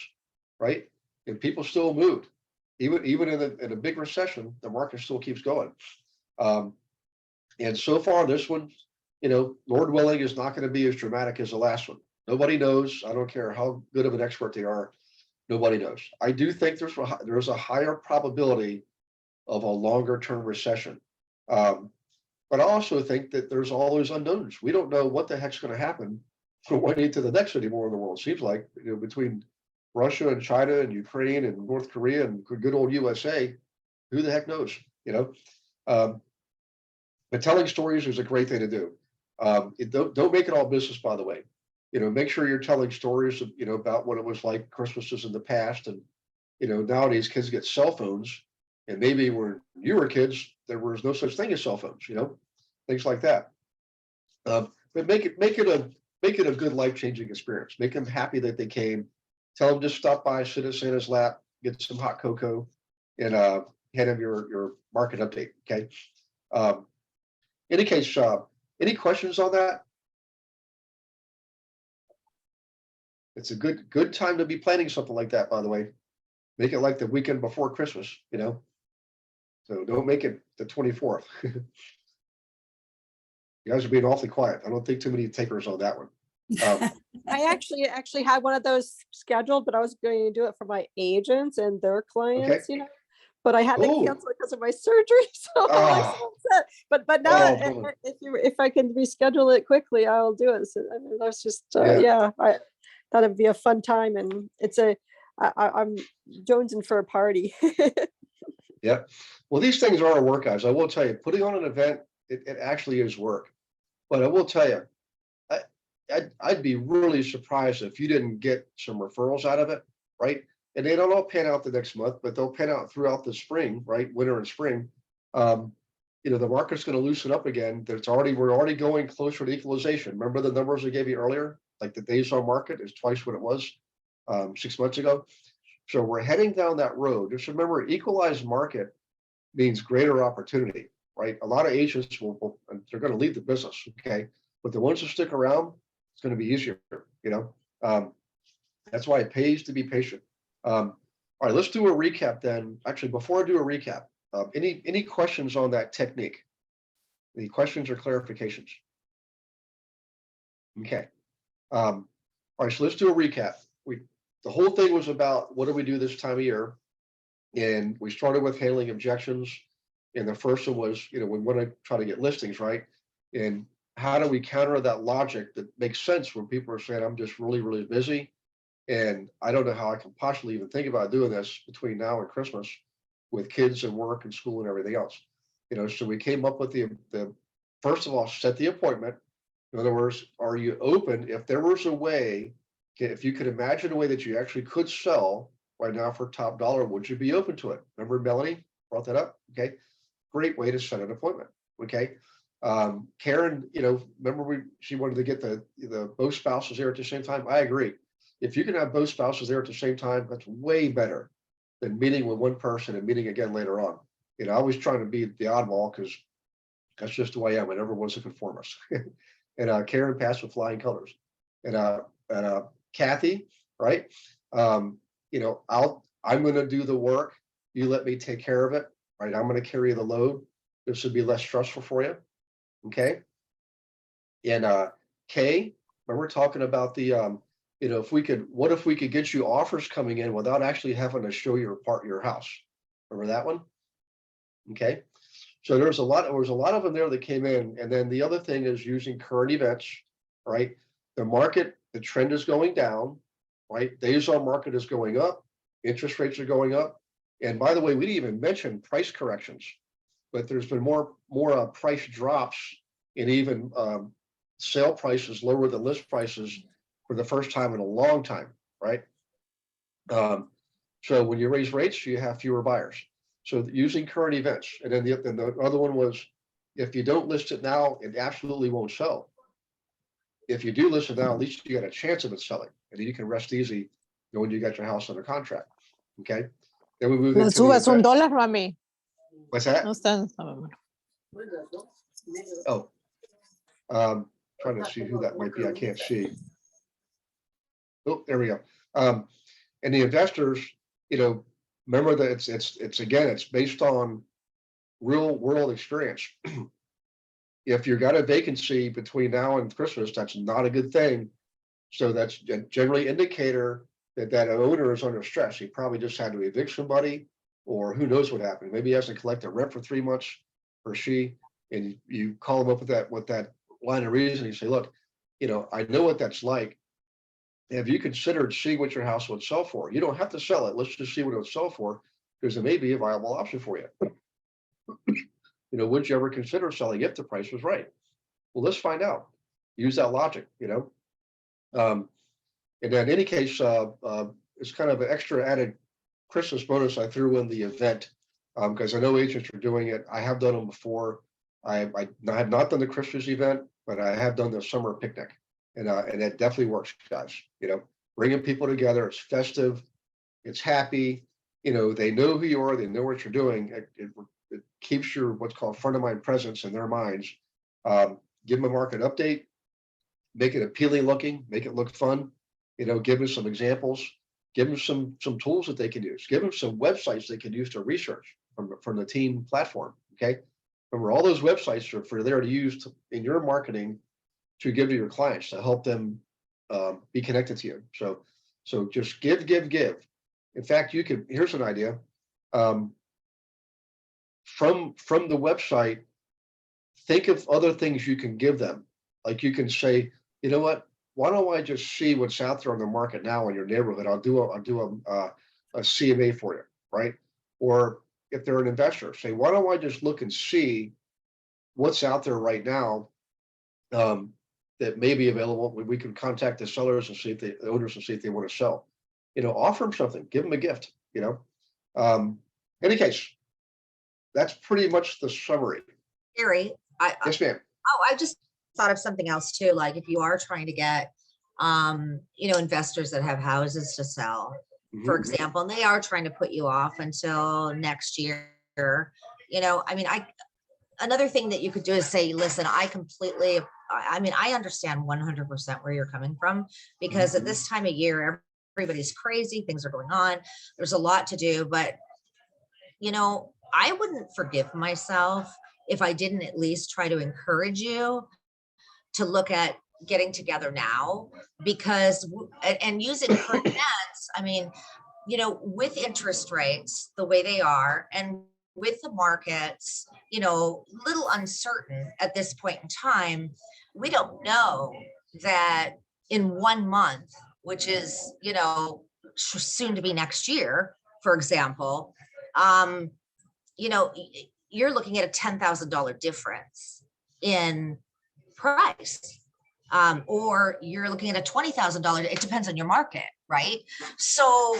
right? And people still moved. Even in a big recession, the market still keeps going. And so far, this one, Lord willing, is not going to be as dramatic as the last one. Nobody knows. I don't care how good of an expert they are. Nobody knows. I do think there's a higher probability of a longer term recession. But I also think that there's all those unknowns. We don't know what the heck's going to happen from one day to the next anymore in the world. Seems like, between Russia and China and Ukraine and North Korea and good old USA, who the heck knows, But telling stories is a great thing to do. Don't make it all business, by the way. Make sure you're telling stories, about what it was like Christmases in the past. And, nowadays kids get cell phones, and maybe when you were kids, there was no such thing as cell phones, things like that. But make it a good life-changing experience. Make them happy that they came. Tell them just stop by, sit at Santa's lap, get some hot cocoa, and hand them your market update. Okay. Any case, any questions on that? It's a good time to be planning something like that, by the way. Make it like the weekend before Christmas, So don't make it the 24th. You guys are being awfully quiet. I don't think too many takers on that one. I actually had one of those scheduled, but I was going to do it for my agents and their clients, but I had to Ooh. cancel it because of my surgery. So I'm like so upset. But now Oh, if I can reschedule it quickly, I'll do it. So I mean, that's just Yeah. I thought it'd be a fun time, and I'm jonesing for a party. Yeah. Well, these things are work, guys. I will tell you, putting on an event, it actually is work. But I will tell you, I'd be really surprised if you didn't get some referrals out of it, right? And they don't all pan out the next month, but they'll pan out throughout the spring, right? Winter and spring. The market's going to loosen up again. We're already going closer to equalization. Remember the numbers I gave you earlier? Like the days on market is twice what it was 6 months ago. So we're heading down that road. Just remember, equalized market means greater opportunity, right? A lot of agents they're going to leave the business, okay? But the ones that stick around, it's going to be easier, That's why it pays to be patient. All right, let's do a recap then. Actually, before I do a recap, any questions on that technique? Any questions or clarifications? Okay. All right, so let's do a recap. The whole thing was about what do we do this time of year? And we started with handling objections. And the first one was, we want to try to get listings, right? And how do we counter that logic that makes sense when people are saying, I'm just really, really busy, and I don't know how I can possibly even think about doing this between now and Christmas with kids and work and school and everything else. So we came up with the first of all, set the appointment. In other words, are you open? If there was a way, if you could imagine a way that you actually could sell right now for top dollar, would you be open to it? Remember Melanie brought that up? Okay. Great way to set an appointment. Okay. Karen, remember she wanted to get the both spouses there at the same time. I agree. If you can have both spouses there at the same time, that's way better than meeting with one person and meeting again later on. I always trying to be the oddball because that's just the way I am. I never was a conformist. And Karen passed with flying colors. And Kathy, right? I'm going to do the work. You let me take care of it, right? I'm going to carry the load. This would be less stressful for you. Okay. And Kay, remember talking about the what if we could get you offers coming in without actually having to show your house? Remember that one? Okay. So there was a lot of them there that came in. And then the other thing is using current events, right? The market, the trend is going down, right? Days on market is going up, interest rates are going up. And by the way, we didn't even mention price corrections, but there's been more price drops and even sale prices lower than list prices for the first time in a long time, right? So when you raise rates, you have fewer buyers. So using current events. And then the other one was, if you don't list it now, it absolutely won't sell. If you do list it now, at least you got a chance of it selling, and then you can rest easy knowing you got your house under contract. Okay. Then we move into subas $1, mami. What's that? No está. Oh, trying to see who that might be. I can't see. Oh, there we go. And the investors, remember that it's based on real world experience. If you've got a vacancy between now and Christmas, that's not a good thing. So that's generally indicator that owner is under stress. He probably just had to evict somebody, or who knows what happened. Maybe he hasn't collected rent for 3 months, or she, and you call him up with that line of reason. You say, look, I know what that's like. Have you considered seeing what your house would sell for? You don't have to sell it. Let's just see what it would sell for, because it may be a viable option for you. would you ever consider selling if the price was right? Well, let's find out. Use that logic, and then in any case, it's kind of an extra added Christmas bonus I threw in the event, because I know agents are doing it. I have done them before. I have not done the Christmas event, but I have done the summer picnic, and it definitely works, guys. Bringing people together. It's festive. It's happy. They know who you are. They know what you're doing. It keeps your what's called front of mind presence in their minds. Give them a market update. Make it appealing looking. Make it look fun. Give them some examples. Give them some tools that they can use. Give them some websites they can use to research from the team platform. Okay. Remember, all those websites are for there to use in your marketing to give to your clients to help them be connected to you. So just give. In fact, here's an idea. From the website, think of other things you can give them. Like you can say, you know what? Why don't I just see what's out there on the market now in your neighborhood? I'll do a CMA for you, right? Or if they're an investor, say, why don't I just look and see what's out there right now that may be available? We can contact the sellers and see if the owners and see if they want to sell. Offer them something, give them a gift. Any case, that's pretty much the summary. Gary, Yes, ma'am. I just thought of something else too. Like if you are trying to get, investors that have houses to sell, for example, and they are trying to put you off until next year. Another thing that you could do is say, listen, I understand 100% where you're coming from, because at this time of year, everybody's crazy. Things are going on. There's a lot to do, but I wouldn't forgive myself if I didn't at least try to encourage you to look at getting together now, because and using current events. With interest rates the way they are, and with the markets, little uncertain at this point in time, we don't know that in 1 month, which is, soon to be next year, for example, you're looking at a $10,000 difference in price, or you're looking at a $20,000. It depends on your market, right? So,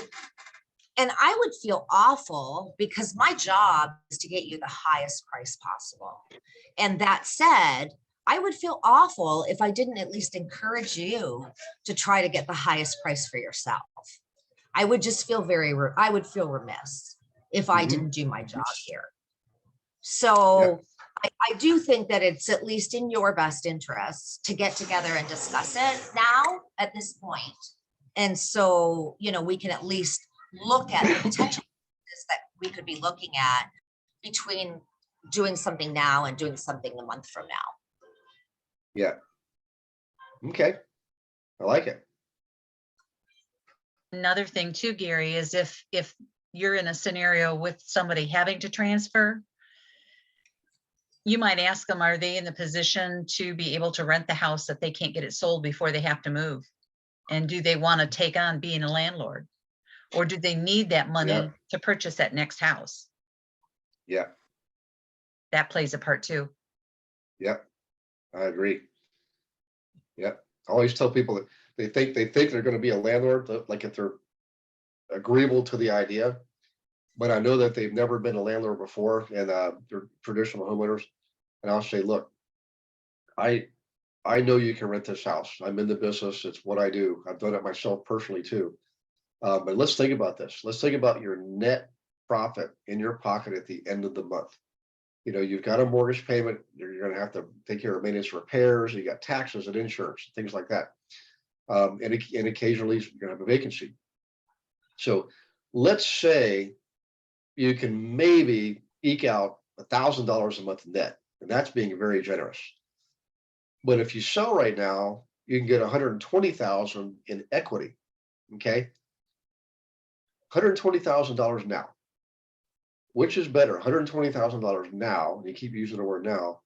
and I would feel awful because my job is to get you the highest price possible. And that said, I would feel awful if I didn't at least encourage you to try to get the highest price for yourself. I would just feel I would feel remiss if I didn't do my job here. So I do think that it's at least in your best interest to get together and discuss it now at this point. And so, we can at least look at the potential that we could be looking at between doing something now and doing something a month from now. Yeah. Okay. I like it. Another thing too, Gary, is if you're in a scenario with somebody having to transfer, you might ask them, are they in the position to be able to rent the house that they can't get it sold before they have to move? And do they want to take on being a landlord? Or do they need that money to purchase that next house? Yeah. That plays a part too. Yep. I agree. Yep. I always tell people that they think they're going to be a landlord, like if they're agreeable to the idea, but I know that they've never been a landlord before, and they're traditional homeowners. And I'll say, look, I know you can rent this house. I'm in the business. It's what I do. I've done it myself personally too. But let's think about this. Let's think about your net profit in your pocket at the end of the month. You've got a mortgage payment. You're going to have to take care of maintenance, repairs. You got taxes and insurance, things like that. And occasionally you're going to have a vacancy. So let's say you can maybe eke out $1,000 a month net, and that's being very generous. But if you sell right now, you can get $120,000 in equity. Okay. $120,000 now. Which is better, $120,000 now, and you keep using the word now,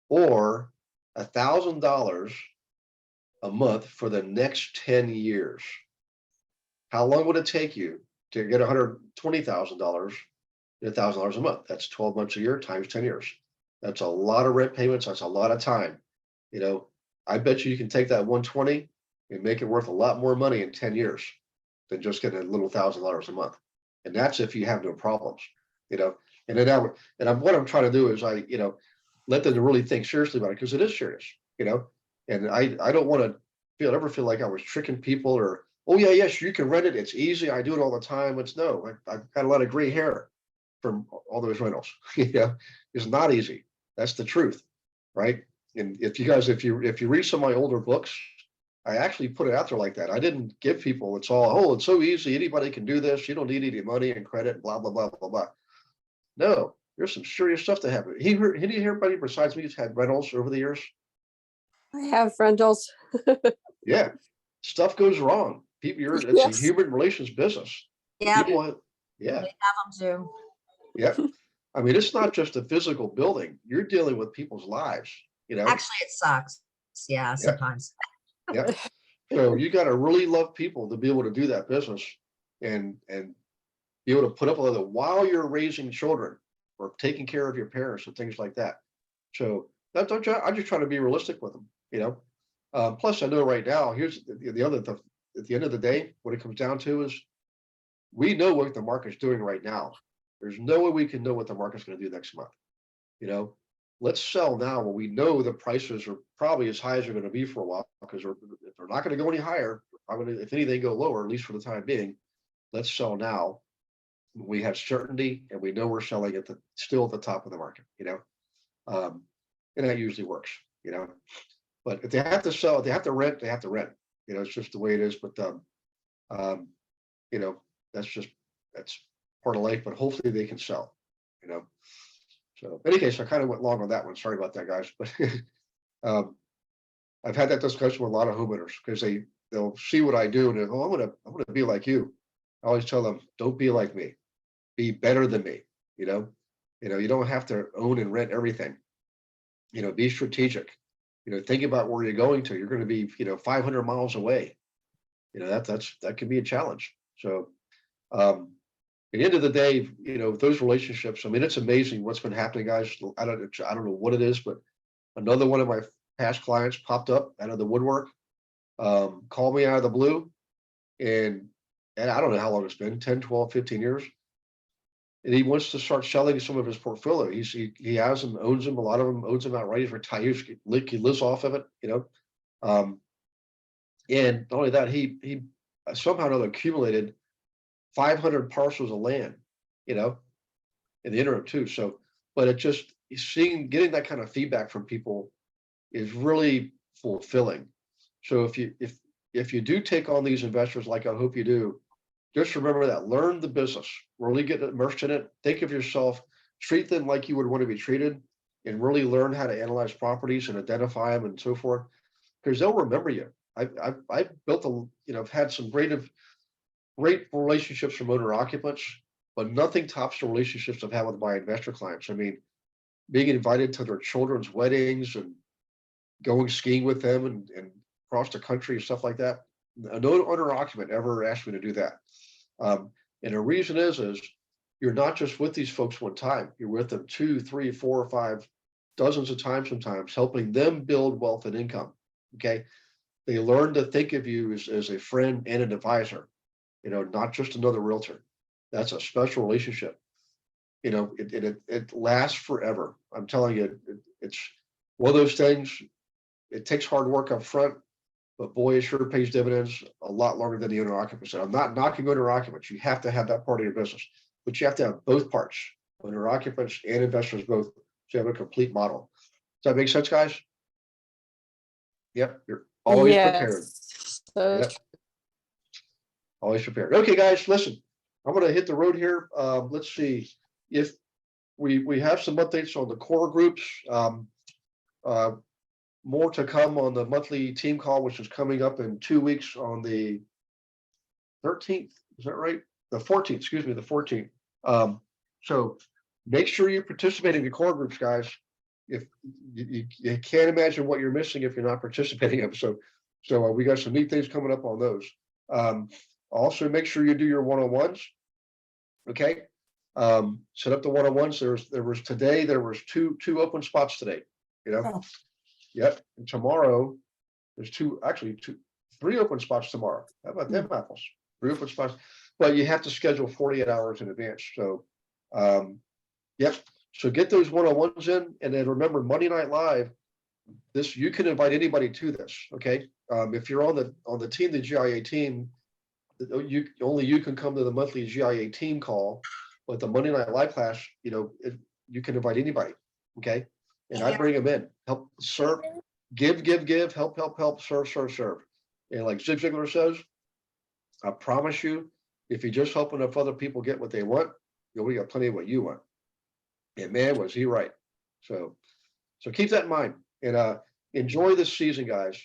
or $1,000 a month for the next 10 years? How long would it take you to get $120,000, $1,000 a month? That's 12 months a year times 10 years. That's a lot of rent payments. That's a lot of time. You know, I bet you can take that 120 and make it worth a lot more money in 10 years than just getting a little $1,000 a month. And that's if you have no problems, you know, and then what I'm trying to do is let them really think seriously about it, because it is serious, you know, and I don't want to ever feel like I was tricking people or, oh yeah, yes, you can rent it. It's easy. I do it all the time. It's no, I've got a lot of gray hair from all those rentals. You know, it's not easy. That's the truth, right? And if you read some of my older books, I actually put it out there like that. I didn't give people it's so easy. Anybody can do this. You don't need any money and credit, blah, blah, blah, blah, blah. No, there's some serious stuff to happen. Any anybody besides me who's had rentals over the years? I have rentals. Yeah, stuff goes wrong. It's a Yes. human relations business. Yeah, we People, yeah, have them too. yeah. I mean, it's not just a physical building. You're dealing with people's lives, you know? Actually, it sucks. Yeah, sometimes. Yeah. So you got to really love people to be able to do that business and be able to put up with it while you're raising children or taking care of your parents and things like that. So I'm just trying to be realistic with them, you know? Plus I know right now, here's the other, at the end of the day, what it comes down to is we know what the market's doing right now. There's no way we can know what the market's going to do next month. You know, let's sell now when we know the prices are probably as high as they're going to be for a while, because if they're not going to go any higher, I'm going to, if anything, go lower, at least for the time being. Let's sell now. We have certainty and we know we're selling still at the top of the market, you know, and that usually works, you know. But if they have to sell, if they have to rent, they have to rent. You know, it's just the way it is. But you know, that's part of life. But hopefully they can sell, you know. So in any case, I kind of went long on that one. Sorry about that, guys. But I've had that discussion with a lot of homeowners because they'll see what I do and I'm gonna be like you. I always tell them, don't be like me, be better than me. You know, you don't have to own and rent everything. You know, be strategic. You know, think about where you're going to. You're going to be, 500 miles away. You know, that can be a challenge. So at the end of the day, those relationships, I mean, it's amazing what's been happening, guys. I don't know what it is, but another one of my past clients popped up out of the woodwork, called me out of the blue, and I don't know how long it's been, 10, 12, 15 years. And he wants to start selling some of his portfolio. He has them, owns them. A lot of them owns them outright. He's retired. He lives off of it, and not only that, he somehow or another accumulated 500 parcels of land, in the interim too. So, but it just getting that kind of feedback from people is really fulfilling. So if you do take on these investors, like I hope you do, just remember that, learn the business, really get immersed in it. Think of yourself, treat them like you would want to be treated, and really learn how to analyze properties and identify them and so forth, because they'll remember you. I've built I've had some great relationships from owner occupants, but nothing tops the relationships I've had with my investor clients. I mean, being invited to their children's weddings and going skiing with them and across the country and stuff like that. No owner occupant ever asked me to do that. And the reason is you're not just with these folks one time, you're with them 2, 3, 4, 5, dozens of times sometimes, helping them build wealth and income. Okay. They learn to think of you as a friend and an advisor, not just another realtor. That's a special relationship. It lasts forever. I'm telling you, it's one of those things. It takes hard work up front, but boy, it sure pays dividends a lot longer than the owner occupant. I'm not knocking owner occupants. You have to have that part of your business, but you have to have both parts, owner occupants and investors both, so you have a complete model. Does that make sense, guys? Yep, you're always prepared. Yep. Always prepared. Okay, guys, listen, I'm going to hit the road here. Let's see if we have some updates on the core groups. More to come on the monthly team call, which is coming up in 2 weeks on the 13th. Is that right? The 14th, excuse me, the 14th. So make sure you participate in your core groups, guys. If you can't imagine what you're missing if you're not participating in them. So we got some neat things coming up on those. Also make sure you do your one-on-ones. Okay. Set up the one-on-ones. There was today, there was two open spots today, you know? Oh. Yep, and tomorrow, there's three open spots tomorrow. How about them apples? 3 open spots, but you have to schedule 48 hours in advance, so, yep. So get those one-on-ones in, and then remember, Monday Night Live, this, you can invite anybody to this, okay? If you're on the team, the GIA team, only you can come to the monthly GIA team call, but the Monday Night Live class, you know, you can invite anybody, okay? And I bring them in, help serve, give, help, serve. And like Zig Ziglar says, I promise you, if you just help enough other people get what they want, we got plenty of what you want. And man, was he right. So keep that in mind, and enjoy this season, guys.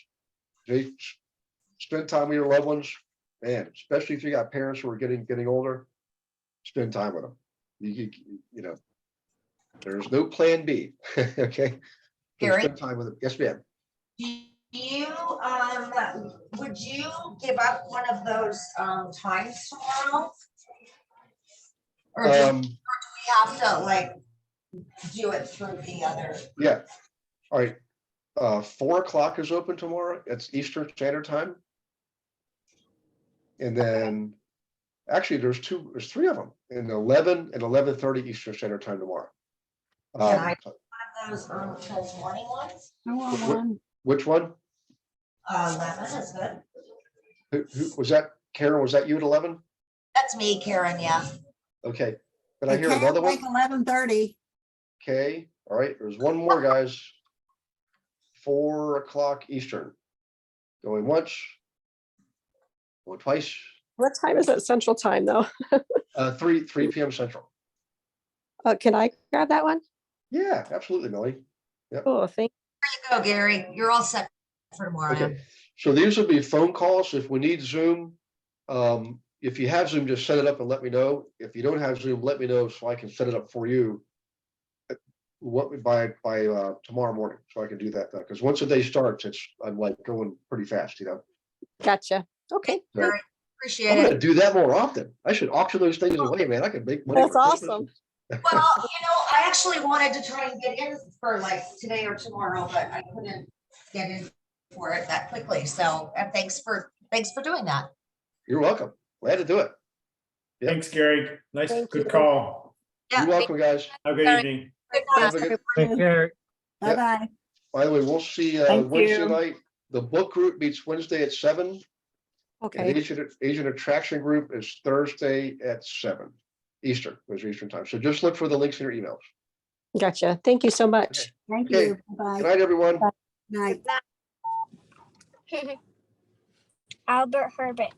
Spend time with your loved ones, man, especially if you got parents who are getting older, spend time with them. You know, there's no plan B. Okay. So Gary? spend time with them. Yes, ma'am. Do you, would you give up one of those, times tomorrow? Or do we have to like do it through the other? Yeah. All right. 4 o'clock is open tomorrow. It's Eastern Standard Time. And then actually there's 3 of them, and 11 and 11:30 Eastern Standard Time tomorrow. Can I have those until 20 ones? I want Wh- one. Which one? 11 is good. Who was that? Karen, was that you at 11? That's me, Karen, yeah. Okay. Did I hear another one? 11:30. Okay. All right. There's one more, guys. 4 o'clock Eastern. Going once. Going twice. What time is it Central Time though? 3 p.m. Central. Can I grab that one? Yeah, absolutely, Millie. Oh, thank There you go, Gary. You're all set for tomorrow. Okay. So these will be phone calls. If we need Zoom, if you have Zoom, just set it up and let me know. If you don't have Zoom, let me know so I can set it up for you. By tomorrow morning, so I can do that. Because once the day starts, I'm like going pretty fast, you know. Gotcha. Okay. So Appreciate I'm gonna it. do that more often. I should auction those things away, man. I could make money. That's for Christmas. awesome. Well, I actually wanted to try and get in for like today or tomorrow, but I couldn't get in for it that quickly. So, and thanks for doing that. You're welcome. Glad to do it. Yep. Thanks, Gary. Nice, Thank good you. call. Yeah, You're welcome, guys. Have a good Sorry. evening. Have a good- Take care. Bye-bye. By the way, we'll see Thank Wednesday you. night. The book group meets Wednesday at 7. And Okay. Asian Attraction Group is Thursday at 7 Eastern. Those are Eastern time. So just look for the links in your emails. Gotcha. Thank you so much. Thank Okay. you. Bye. Good night, everyone. Night. Albert Herbert.